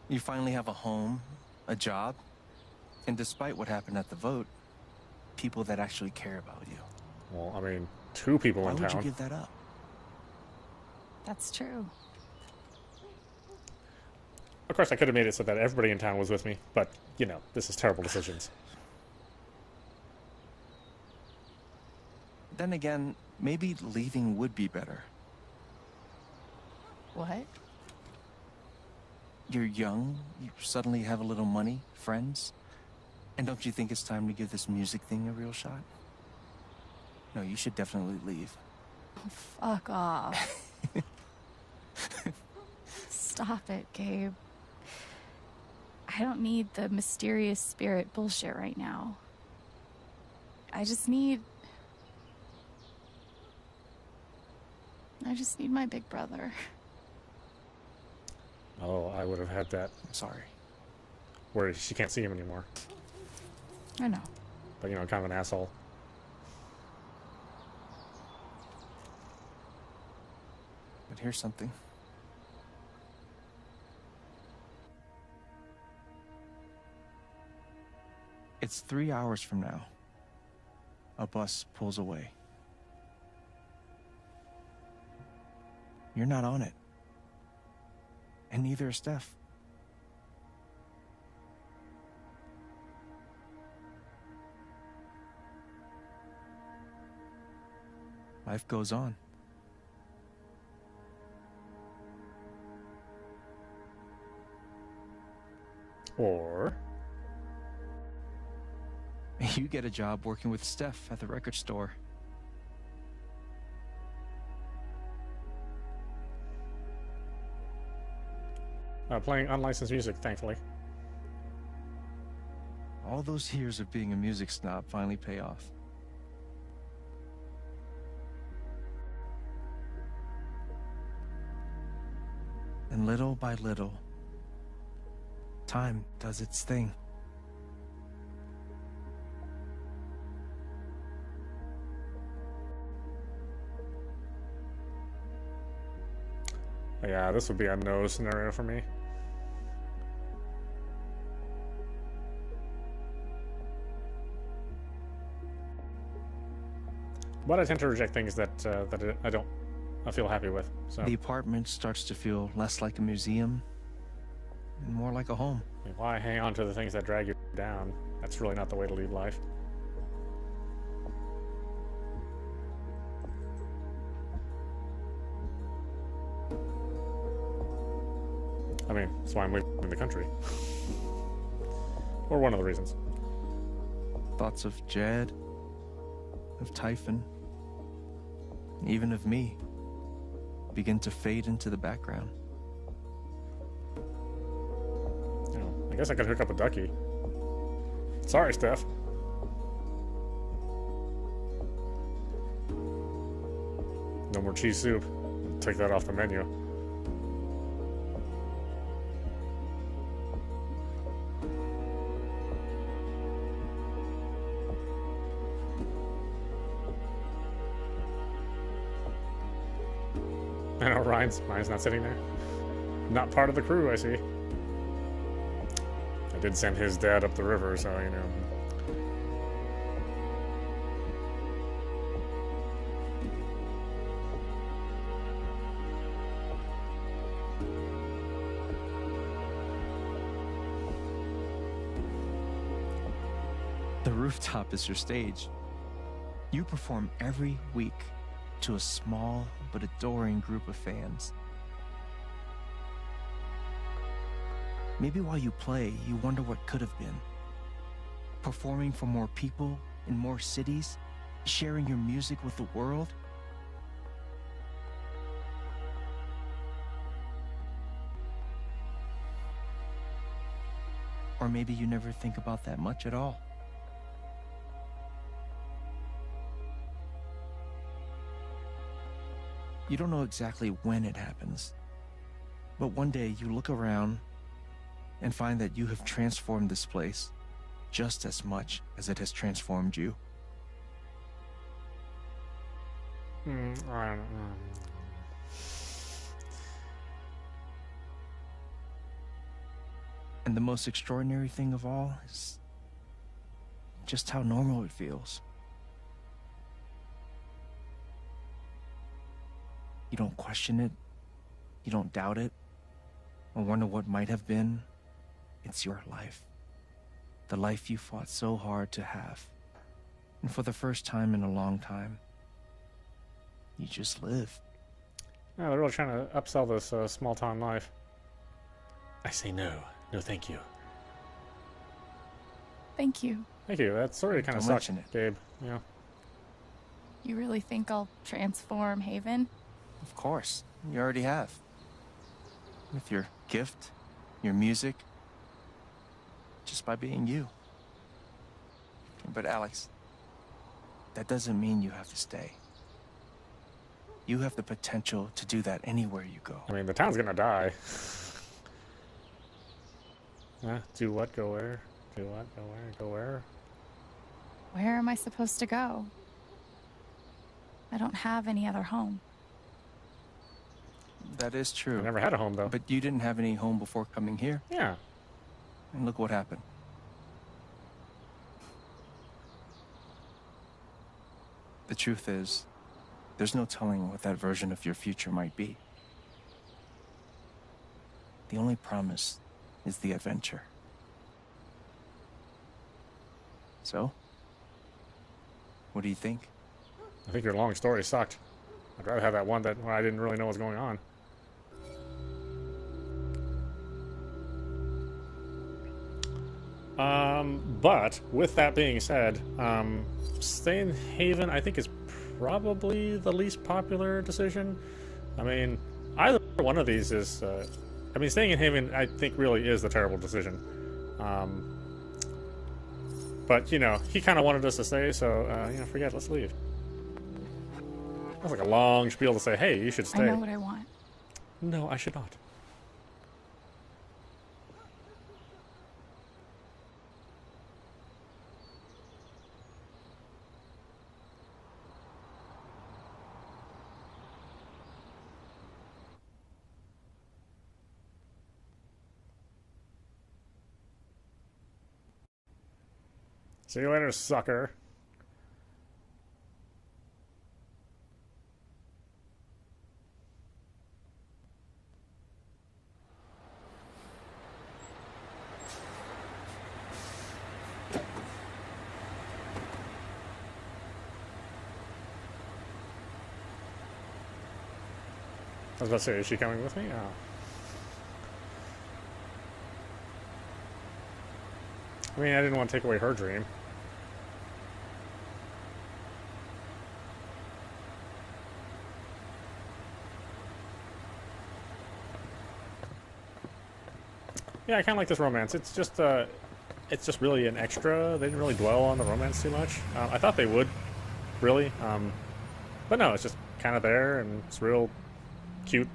S5: You finally have a home, a job, and despite what happened at the vote, people that actually care about you.
S1: Well, I mean, 2 people in town.
S5: Why would you give that up?
S2: That's true.
S1: Of course, I could have made it so that everybody in town was with me, but, you know, this is terrible decisions.
S5: Then again, maybe leaving would be better.
S2: What?
S5: You're young, you suddenly have a little money, friends, and don't you think it's time to give this music thing a real shot? No, you should definitely leave.
S2: Oh, fuck off. Stop it, Gabe. I don't need the mysterious spirit bullshit right now. I just need my big brother.
S1: Oh, I would have had that.
S5: I'm sorry.
S1: Where she can't see him anymore.
S2: I know.
S1: But, you know, kind of an asshole.
S5: But here's something. It's 3 hours from now. A bus pulls away. You're not on it. And neither is Steph. Life goes on.
S1: Or
S5: you get a job working with Steph at the record store.
S1: Playing unlicensed music, thankfully.
S5: All those years of being a music snob finally pay off. And little by little, time does its thing.
S1: Yeah, this would be a no scenario for me. But I tend to reject things that I feel happy with. So
S5: The apartment starts to feel less like a museum and more like a home.
S1: why hang on to the things that drag you down? That's really not the way to lead life. I mean, that's why I'm leaving the country. Or one of the reasons.
S5: Thoughts of Jed, of Typhon, even of me, begin to fade into the background.
S1: You know, I guess I could hook up a ducky. Sorry, Steph. No more cheese soup. Take that off the menu. I know Ryan's not sitting there. Not part of the crew, I see. I did send his dad up the river, so you know.
S5: The rooftop is your stage. You perform every week to a small but adoring group of fans. Maybe while you play, you wonder what could have been. Performing for more people in more cities, sharing your music with the world. Or maybe you never think about that much at all. You don't know exactly when it happens, but one day you look around and find that you have transformed this place just as much as it has transformed you.
S1: I don't know.
S5: And the most extraordinary thing of all is just how normal it feels. You don't question it, you don't doubt it, or wonder what might have been. It's your life. The life you fought so hard to have. And for the first time in a long time, you just live.
S1: Yeah, they're really trying to upsell this small town life. I say no. No, thank you.
S10: Thank you.
S1: Thank you. That story kind of sucks, Gabe. Yeah.
S2: You really think I'll transform Haven?
S5: Of course, you already have. With your gift, your music, just by being you. But Alex, that doesn't mean you have to stay. You have the potential to do that anywhere you go.
S1: I mean, the town's gonna die. Do what? Go where? Do what? Go where? Go where?
S2: Where am I supposed to go? I don't have any other home.
S5: That is true.
S1: I never had a home, though.
S5: But you didn't have any home before coming here.
S1: Yeah.
S5: And look what happened. The truth is, there's no telling what that version of your future might be. The only promise is the adventure. So, what do you think?
S1: I think your long story sucked. I'd rather have that one where I didn't really know what was going on. But with that being said, stay in Haven I think is probably the least popular decision. I mean, either one of these is, I mean, staying in Haven I think really is the terrible decision. But, you know, he kind of wanted us to stay, so, you know, forget, let's leave. That's like a long spiel to say, hey, you should stay.
S2: I know what I want.
S1: No, I should not. See you later, sucker. I was about to say, is she coming with me? Oh. I mean, I didn't want to take away her dream. Yeah, I kind of like this romance. It's just really an extra. They didn't really dwell on the romance too much. I thought they would, really. But no, it's just kind of there, and it's real cute.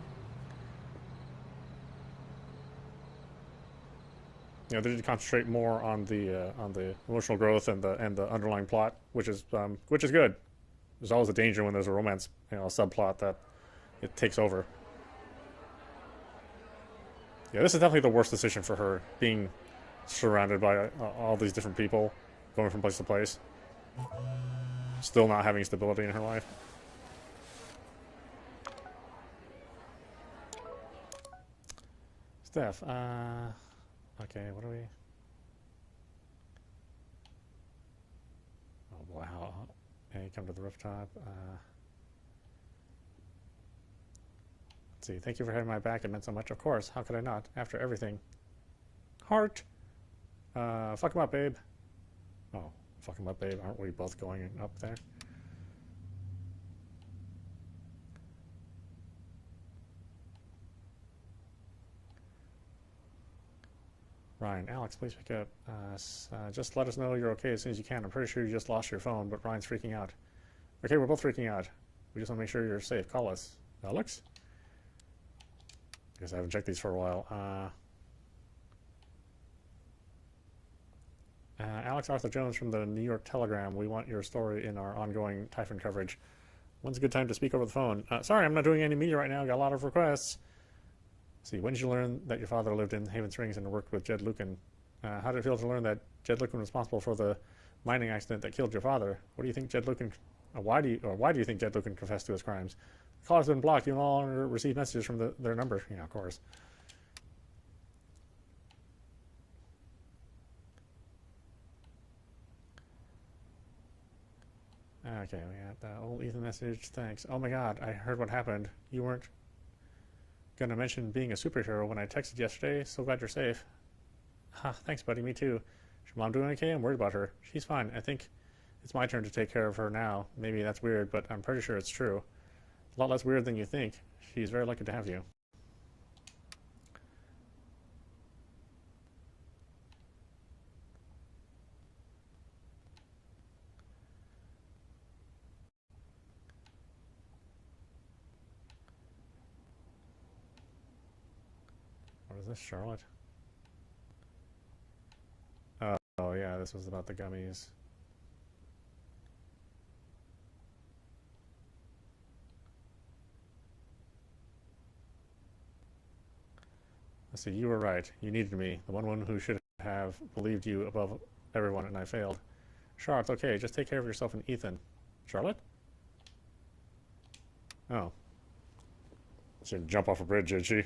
S1: You know, they did concentrate more on the emotional growth and the underlying plot, which is good. There's always a danger when there's a romance, you know, a subplot that it takes over. Yeah, this is definitely the worst decision for her, being surrounded by all these different people, going from place to place, still not having stability in her life. Steph, okay, what do we... Oh, wow. Hey, come to the rooftop. Let's see, thank you for having my back. It meant so much. Of course, how could I not? After everything. Heart! Fuck him up, babe. Oh, fuck him up, babe. Aren't we both going up there? Ryan, Alex, please pick up. Just let us know you're okay as soon as you can. I'm pretty sure you just lost your phone, but Ryan's freaking out. Okay, we're both freaking out. We just want to make sure you're safe. Call us. Alex? I guess I haven't checked these for a while. Alex Arthur Jones from the New York Telegram. We want your story in our ongoing Typhon coverage. When's a good time to speak over the phone? Sorry, I'm not doing any media right now. Got a lot of requests. Let's see, when did you learn that your father lived in Haven Springs and worked with Jed Lucan? How did it feel to learn that Jed Lucan was responsible for the mining accident that killed your father? What do you think Jed Lucan... why do you think Jed Lucan confessed to his crimes? The call has been blocked. You no longer receive messages from their number. Yeah, of course. Okay, we got the old Ethan message. Thanks. Oh my god, I heard what happened. You weren't going to mention being a superhero when I texted yesterday. So glad you're safe. Thanks, buddy. Me too. Is your mom doing okay? I'm worried about her. She's fine. I think it's my turn to take care of her now. Maybe that's weird, but I'm pretty sure it's true. A lot less weird than you think. She's very lucky to have you. What is this, Charlotte? Oh yeah, this was about the gummies. Let's see, you were right. You needed me. The one who should have believed you above everyone, and I failed. Charlotte, okay, just take care of yourself and Ethan. Charlotte? Oh. She didn't jump off a bridge, did she?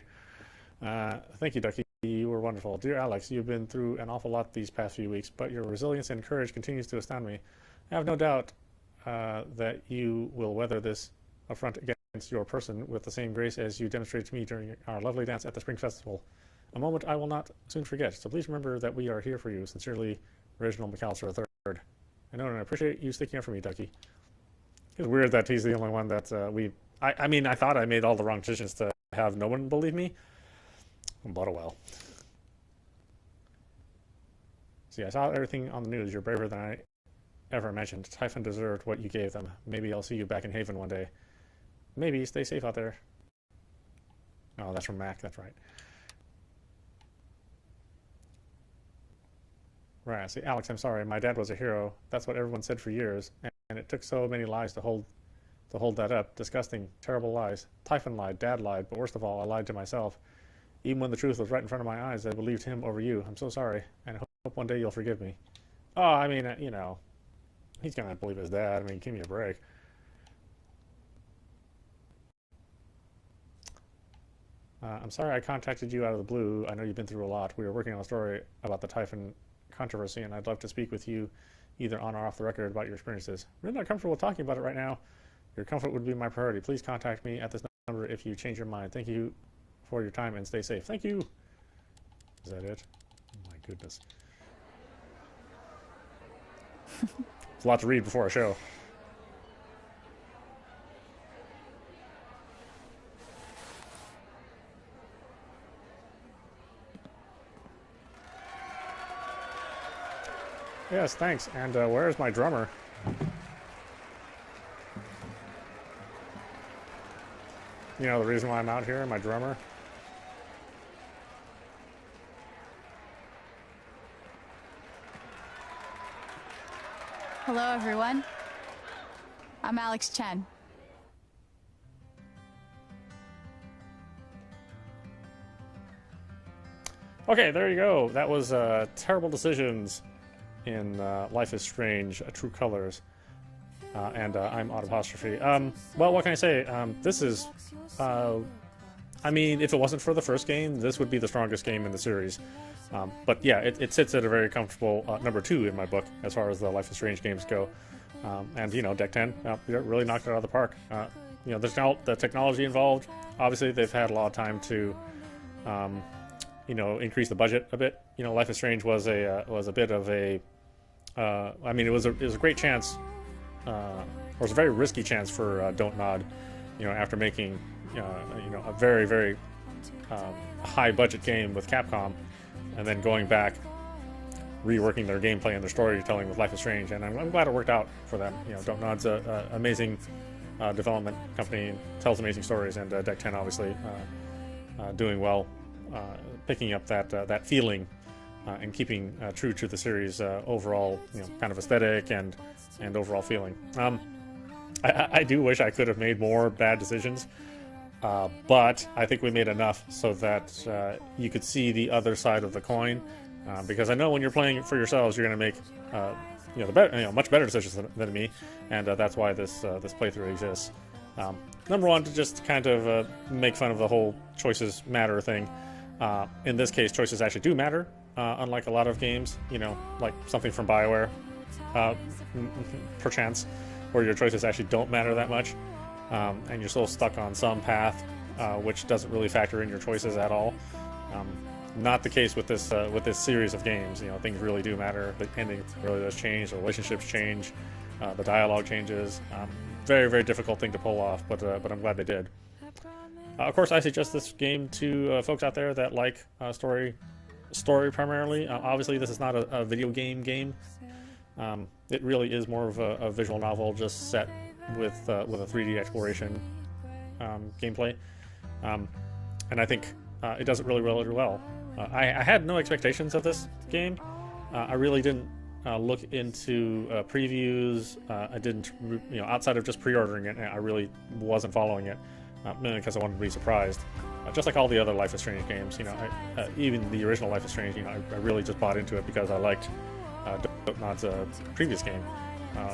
S1: Thank you, Ducky. You were wonderful. Dear Alex, you've been through an awful lot these past few weeks, but your resilience and courage continues to astound me. I have no doubt that you will weather this affront against your person with the same grace as you demonstrated to me during our lovely dance at the Spring Festival. A moment I will not soon forget, so please remember that we are here for you. Sincerely, Reginald McAllister III. I know, and I appreciate you sticking up for me, Ducky. It's weird that he's the only one that I mean, I thought I made all the wrong decisions to have no one believe me. But oh well. See, I saw everything on the news. You're braver than I ever imagined. Typhon deserved what you gave them. Maybe I'll see you back in Haven one day. Maybe. Stay safe out there. Oh, that's from Mac. That's right. Right. See, Alex, I'm sorry. My dad was a hero. That's what everyone said for years. And it took so many lies to hold that up. Disgusting, terrible lies. Typhon lied. Dad lied. But worst of all, I lied to myself. Even when the truth was right in front of my eyes, I believed him over you. I'm so sorry, and I hope one day you'll forgive me. Oh, I mean, you know, he's gonna believe his dad. I mean, give me a break. I'm sorry I contacted you out of the blue. I know you've been through a lot. We were working on a story about the Typhon controversy, and I'd love to speak with you either on or off the record about your experiences. I'm really not comfortable talking about it right now. Your comfort would be my priority. Please contact me at this number if you change your mind. Thank you for your time and stay safe. Thank you. Is that it? Oh my goodness. It's a lot to read before a show. Yes, thanks. And where's my drummer? You know the reason why I'm out here, my drummer?
S2: Hello, everyone. I'm Alex Chen.
S1: Okay, there you go. That was Terrible Decisions in Life is Strange, True Colors. And I'm audap. Well, what can I say? This is... I mean, if it wasn't for the first game, this would be the strongest game in the series. But yeah, it sits at a very comfortable number 2 in my book as far as the Life is Strange games go. And, you know, Deck 10 really knocked it out of the park. You know, the technology involved, obviously they've had a lot of time to, you know, increase the budget a bit. You know, Life is Strange was a bit of a... I mean, it was a great chance... it was a very risky chance for Don't Nod, you know, after making, you know, a very, very high-budget game with Capcom, and then going back, reworking their gameplay and their storytelling with Life is Strange, and I'm glad it worked out for them. You know, Don't Nod's an amazing development company, tells amazing stories, and Deck 10 obviously doing well, picking up that feeling and keeping true to the series' overall, you know, kind of aesthetic and overall feeling. I do wish I could have made more bad decisions, but I think we made enough so that you could see the other side of the coin. Because I know when you're playing for yourselves, you're going to make you know, much better decisions than me, and that's why this playthrough exists. Number one, to just kind of make fun of the whole choices matter thing. In this case, choices actually do matter, unlike a lot of games, you know, like something from BioWare, perchance, where your choices actually don't matter that much, and you're still stuck on some path, which doesn't really factor in your choices at all. Not the case with this series of games. You know, things really do matter. The ending really does change. The relationships change. The dialogue changes. Very, very difficult thing to pull off, but I'm glad they did. Of course, I suggest this game to folks out there that like story primarily. Obviously, this is not a video game. It really is more of a visual novel, just set with a 3D exploration gameplay, and I think it does it really, really well. I had no expectations of this game. I really didn't look into previews. I didn't, you know, outside of just pre-ordering it, I really wasn't following it, mainly because I wanted to be surprised. Just like all the other Life is Strange games, you know, even the original Life is Strange, you know, I really just bought into it because I liked Don't Nod's previous game,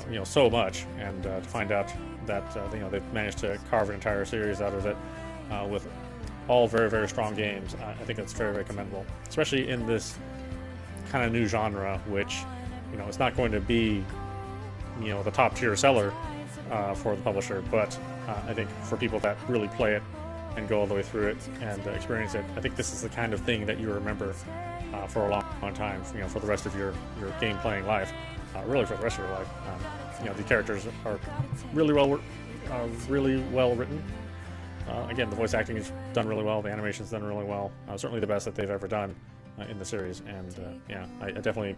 S1: you know, so much, and to find out that you know, they've managed to carve an entire series out of it with all very, very strong games. I think that's very, very commendable, especially in this kind of new genre, which, you know, it's not going to be, you know, the top tier seller for the publisher, but I think for people that really play it and go all the way through it and experience it, I think this is the kind of thing that you remember for a long, long time, you know, for the rest of your game playing life, really for the rest of your life. You know, the characters are really well written. Again, the voice acting is done really well. The animation's done really well. Certainly the best that they've ever done in the series. And yeah, I definitely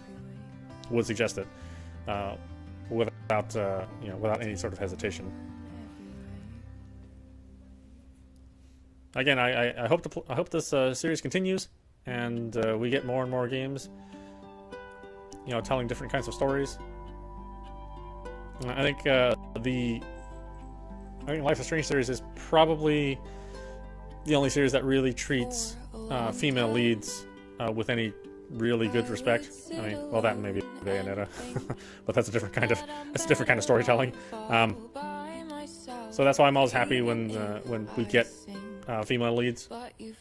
S1: would suggest it without you know, without any sort of hesitation. Again, I hope this series continues, and we get more and more games, you know, telling different kinds of stories. I think Life is Strange series is probably the only series that really treats female leads with any really good respect. I mean, well, that and maybe Bayonetta, but that's a different kind of storytelling. So that's why I'm always happy when we get female leads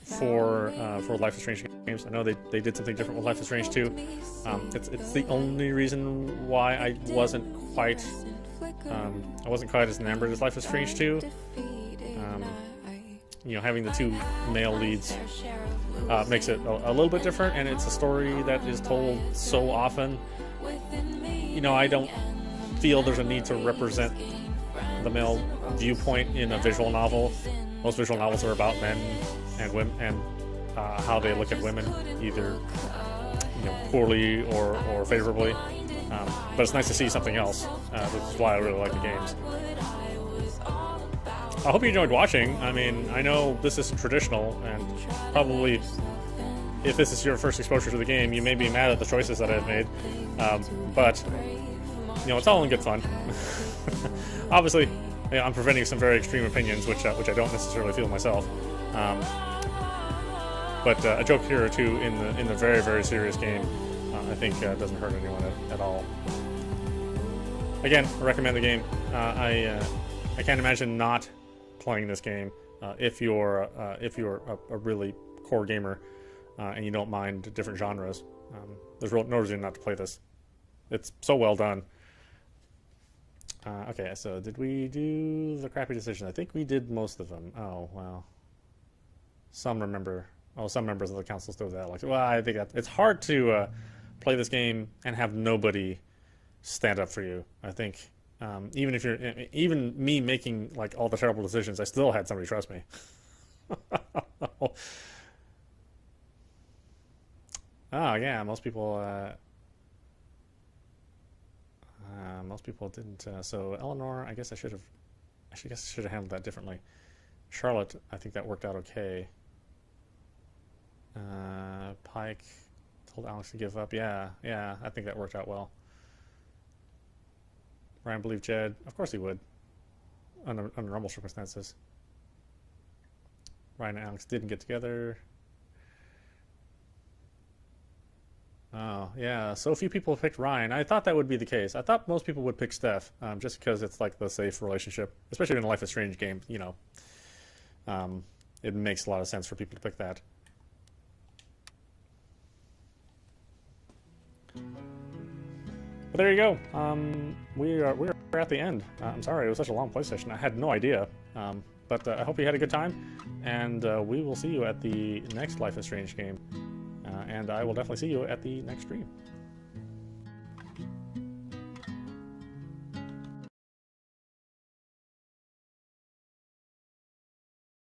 S1: for Life is Strange games. I know they did something different with Life is Strange 2. It's the only reason why I wasn't quite as enamored as Life is Strange 2. You know, having the two male leads makes it a little bit different, and it's a story that is told so often you know, I don't feel there's a need to represent the male viewpoint in a visual novel. Most visual novels are about men and women and how they look at women, either poorly or favorably. But it's nice to see something else, which is why I really like the games. I hope you enjoyed watching. I mean, I know this isn't traditional, and probably if this is your first exposure to the game, you may be mad at the choices that I've made. But it's all in good fun. Obviously, I'm presenting some very extreme opinions, which I don't necessarily feel myself. But a joke here or two in the very, very serious game, I think doesn't hurt anyone at all. Again, I recommend the game. I can't imagine not playing this game if you're a really core gamer and you don't mind different genres. There's no reason not to play this. It's so well done. Okay, so did we do the crappy decision? I think we did most of them. Oh, well. Some members of the council still that. Like, well, I think it's hard to play this game and have nobody stand up for you. I think even me making like all the terrible decisions, I still had somebody trust me. Oh yeah, most people didn't. So Eleanor, I guess I should have handled that differently. Charlotte, I think that worked out okay. Pike told Alex to give up. Yeah, I think that worked out well. Ryan believed Jed. Of course he would, under normal circumstances. Ryan and Alex didn't get together. Oh, yeah, so few people picked Ryan. I thought that would be the case. I thought most people would pick Steph, just because it's like the safe relationship, especially in a Life is Strange game, it makes a lot of sense for people to pick that. But there you go. We're at the end. I'm sorry it was such a long play session. I had no idea. But I hope you had a good time, and we will see you at the next Life is Strange game. And I will definitely see you at the next stream.